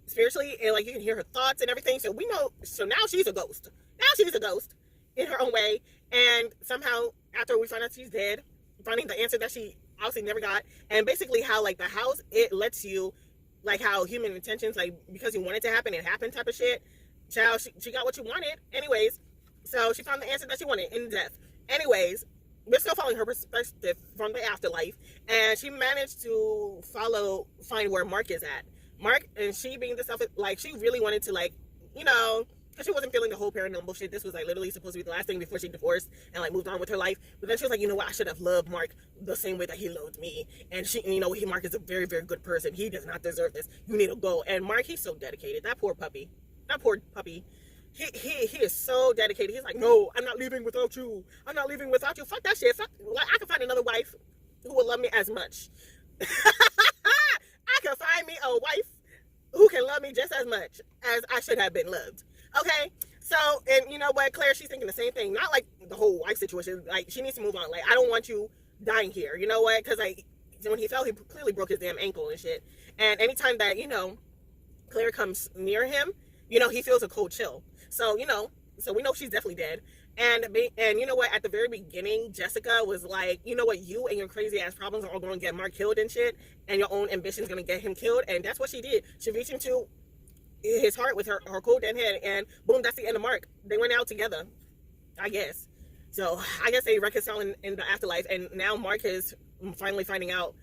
spiritually, and like you can hear her thoughts and everything. So we know, so now she's a ghost in her own way. And somehow after we find out she's dead, finding the answer that she obviously never got, and basically how, like, the house, it lets you, like, how human intentions, like, because you want it to happen, it happened type of shit. Child, she got what you wanted. Anyways, so she found the answer that she wanted in death. Anyways, we're still following her perspective from the afterlife, and she managed to find where Mark is at. Mark, and she being the stuff, like, she really wanted to, like, you know, because she wasn't feeling the whole paranormal shit. This was, like, literally supposed to be the last thing before she divorced and, like, moved on with her life. But then she was like, you know what, I should have loved Mark the same way that he loved me. And she, you know, Mark is a very, very good person. He does not deserve this. You need to go. And Mark, he's so dedicated. That poor puppy. He is so dedicated. He's like, no, I'm not leaving without you. I'm not leaving without you. Fuck that shit. Like, I can find another wife who will love me as much. I can find me a wife who can love me just as much as I should have been loved. Okay? So, and you know what, Claire, she's thinking the same thing. Not like the whole wife situation. Like, she needs to move on. Like, I don't want you dying here. You know what? Because, like, when he fell, he clearly broke his damn ankle and shit. And anytime that, you know, Claire comes near him, you know, he feels a cold chill. So, you know, so we know she's definitely dead. And you know what, at the very beginning, Jessica was like, you know what, you and your crazy ass problems are all going to get Mark killed and shit, and your own ambition is going to get him killed. And that's what she did. She reached into his heart with her cold dead head, and boom, that's the end of Mark. They went out together, I guess. So I guess they reconcile in the afterlife, and now Mark is finally finding out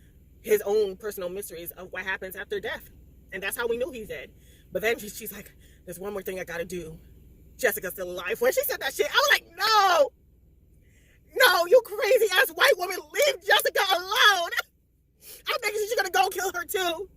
his own personal mysteries of what happens after death, and that's how we knew he's dead. But then she's like, "There's one more thing I gotta do. Jessica's still alive." When she said that shit, I was like, "No, no, you crazy ass white woman, leave Jessica alone." I'm thinking she's gonna go kill her too,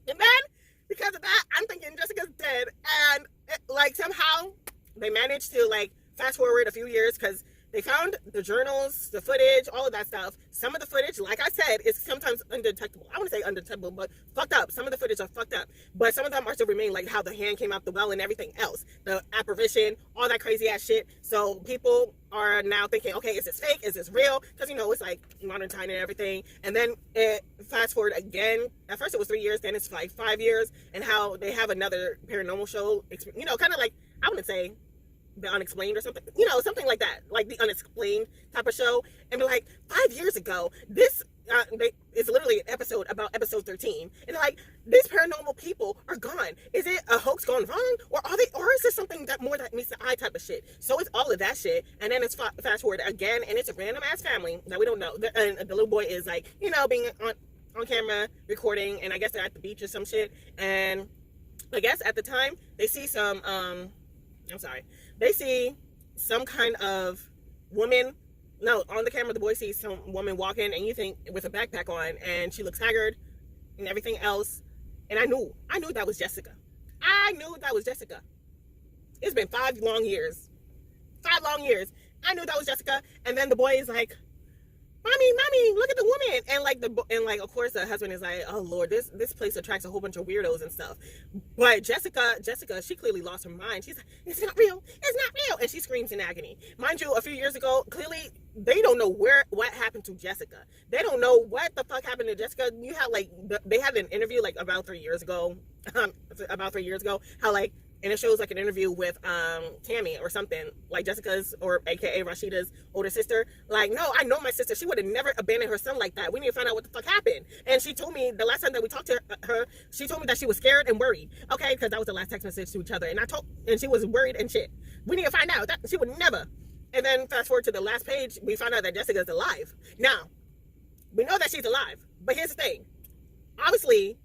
and then because of that, I'm thinking Jessica's dead, and like somehow they managed to like fast forward a few years because they found the journals, the footage, all of that stuff. Some of the footage, like I said, is sometimes undetectable. I want to say undetectable, but fucked up. Some of the footage are fucked up, but some of them are still remain, like how the hand came out the well and everything else, the apparition, all that crazy ass shit. So people are now thinking, okay, is this fake? Is this real? Because, you know, it's like modern time and everything. And then it fast forward again. At first it was 3 years, then it's like 5 years, and how they have another paranormal show, you know, kind of like, I wouldn't say the unexplained or something, you know, something like that, like the unexplained type of show, and be like, 5 years ago, this it's literally an episode about episode 13, and like, these paranormal people are gone. Is it a hoax gone wrong, or are they, or is this something that more that meets the eye type of shit? So it's all of that shit, and then it's fast forward again, and it's a random ass family that we don't know, and the little boy is like, you know, being on camera recording, and I guess they're at the beach or some shit, and I guess at the time they see some they see some kind of woman. No, on the camera, the boy sees some woman walking, and you think with a backpack on, and she looks haggard and everything else. And I knew that was Jessica. I knew that was Jessica. It's been 5 long years. 5 long years. I knew that was Jessica. And then the boy is like, mommy, look at the woman. And like, of course, the husband is like, oh Lord, this place attracts a whole bunch of weirdos and stuff. But Jessica, she clearly lost her mind. She's like, it's not real, and she screams in agony. Mind you, a few years ago, clearly they don't know what happened to Jessica. They don't know what the fuck happened to Jessica. You had like, they had an interview like about 3 years ago, how like, and it shows like an interview with Tammy or something, like Jessica's, or aka Rashida's older sister. Like, no, I know my sister. She would have never abandoned her son like that. We need to find out what the fuck happened. And she told me the last time that we talked to her, she told me that she was scared and worried. Okay, because that was the last text message to each other. And she was worried and shit. We need to find out that she would never. And then fast forward to the last page, we found out that Jessica's alive. Now, we know that she's alive. But here's the thing. Obviously,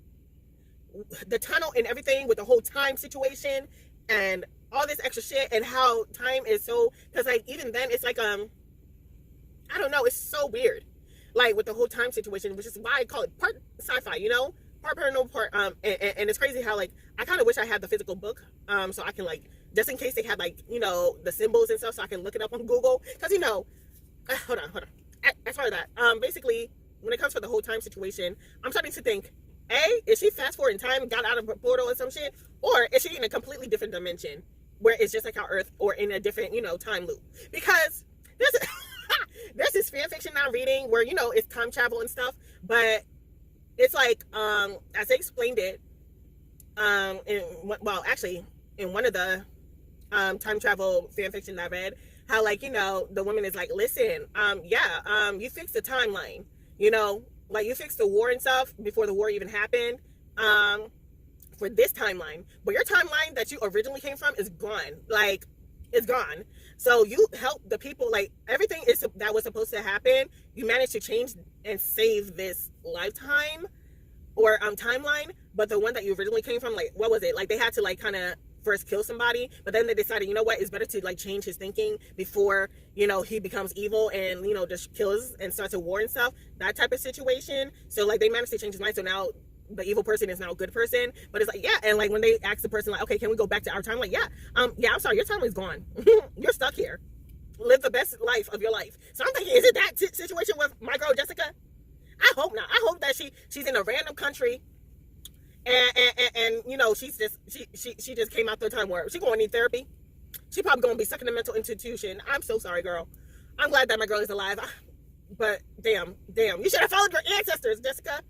the tunnel and everything with the whole time situation and all this extra shit, and how time is so, because like even then it's like I don't know, it's so weird, like with the whole time situation, which is why I call it part sci-fi, you know, part paranormal, part and it's crazy how like I kind of wish I had the physical book so I can like, just in case they had like, you know, the symbols and stuff, so I can look it up on Google, because you know, hold on, as far as that, basically when it comes to the whole time situation, I'm starting to think, is she fast forward in time, got out of a portal or some shit? Or is she in a completely different dimension where it's just like our Earth, or in a different, you know, time loop? Because there's this fan fiction I'm reading where, you know, it's time travel and stuff, but it's like, as they explained it, in one of the time travel fan fiction I read, how like, you know, the woman is like, listen, you fixed the timeline, you know, like you fixed the war and stuff before the war even happened, for this timeline, but your timeline that you originally came from is gone. Like, it's gone. So you help the people, like everything that was supposed to happen, you managed to change and save this lifetime or timeline. But the one that you originally came from, like, what was it? Like they had to like kind of first kill somebody, but then they decided, you know what, it's better to like change his thinking before, you know, he becomes evil and, you know, just kills and starts a war and stuff, that type of situation. So like they managed to change his mind, so now the evil person is now a good person. But it's like, yeah, and like when they ask the person like, okay, can we go back to our time, like, I'm sorry, your time is gone. You're stuck here, live the best life of your life. So I'm thinking, is it that situation with my girl Jessica? I hope not. I hope that she's in a random country, and you know, she just came out the time where she gonna need therapy. She probably gonna be stuck in a mental institution. I'm so sorry, girl. I'm glad that my girl is alive, but damn, you should have followed your ancestors, Jessica.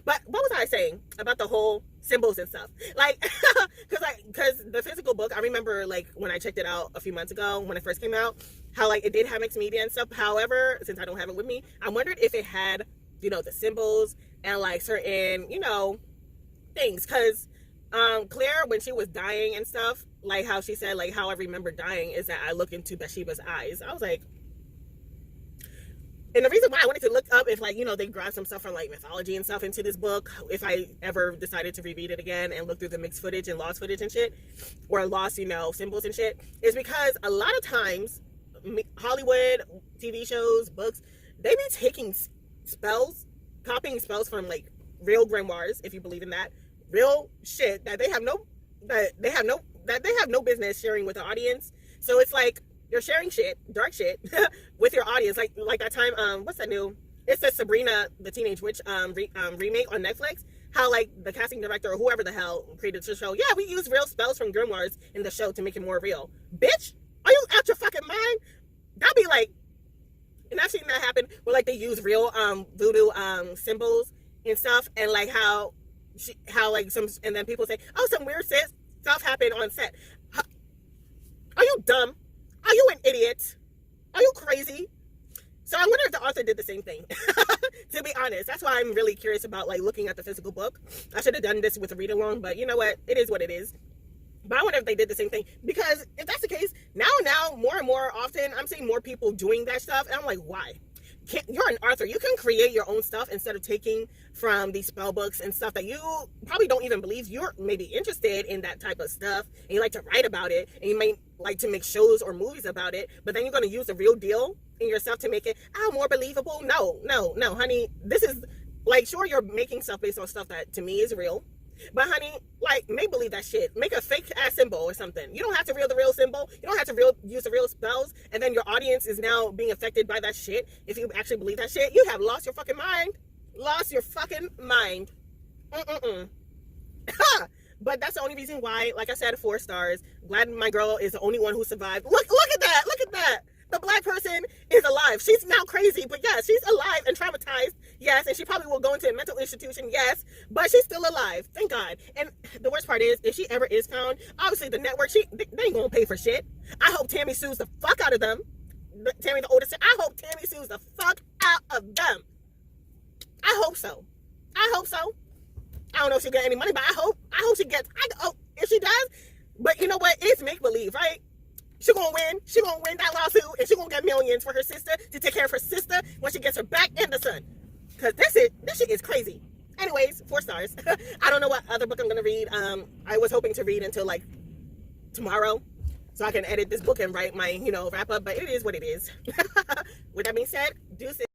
But what was I saying about the whole symbols and stuff? Like, because the physical book, I remember like when I checked it out a few months ago when it first came out, how like it did have mixed media and stuff. However, since I don't have it with me, I wondered if it had, you know, the symbols and like certain, you know, things. Because Claire, when she was dying and stuff, like how she said, like how I remember dying is that I look into Bathsheba's eyes. I was like, And the reason why I wanted to look up if, like, you know, they grabbed some stuff from, like, mythology and stuff into this book, if I ever decided to reread it again and look through the mixed footage and lost footage and shit, or lost, you know, symbols and shit, is because a lot of times, Hollywood, TV shows, books, they be taking spells, copying spells from, like, real grimoires, if you believe in that, real shit that they have no business sharing with the audience. So it's like, you're sharing shit, dark shit, with your audience. Like that time, what's that new? It's the Sabrina the Teenage Witch remake on Netflix. How, like, the casting director or whoever the hell created the show, yeah, we use real spells from grimoires in the show to make it more real. Bitch, are you out your fucking mind? That'd be like, and I've seen that happen where, like, they use real voodoo symbols and stuff, and like how like and then people say, oh, some weird stuff happened on set. Are you dumb? Are you an idiot? Are you crazy? So I wonder if the author did the same thing. To be honest, that's why I'm really curious about, like, looking at the physical book. I should have done this with a read along, but you know what? It is what it is. But I wonder if they did the same thing, because if that's the case, now more and more often I'm seeing more people doing that stuff, and I'm like, why? You're an author. You can create your own stuff instead of taking from these spell books and stuff that you probably don't even believe. You're maybe interested in that type of stuff, and you like to write about it, and you might like to make shows or movies about it, but then you're going to use the real deal in your stuff to make it more believable. No, honey. This is, like, sure, you're making stuff based on stuff that to me is real, but honey, like, make believe that shit. Make a fake ass symbol or something. You don't have to real the real symbol. You don't have to use the real spells, and then your audience is now being affected by that shit. If you actually believe that shit, you have lost your fucking mind. Lost your fucking mind. But that's the only reason why, like I said, 4 stars. Glad my girl is the only one who survived. Look at that. Look at that. The black person is alive. She's now crazy, but yeah, she's alive and traumatized. Yes, and she probably will go into a mental institution. Yes, but she's still alive. Thank God. And the worst part is, if she ever is found, obviously the network, they ain't gonna pay for shit. I hope Tammy sues the fuck out of them. Tammy, the oldest. I hope Tammy sues the fuck out of them. I hope so. I don't know if she'll get any money, but I hope she gets. If she does. But you know what? It's make believe, right? She gonna win. She gonna win that lawsuit, and she gonna get millions for her sister to take care of her sister when she gets her back and the son. Cause this shit is crazy. Anyways, 4 stars. I don't know what other book I'm gonna read. I was hoping to read until, like, tomorrow, so I can edit this book and write my, wrap up. But it is what it is. With that being said, deuces.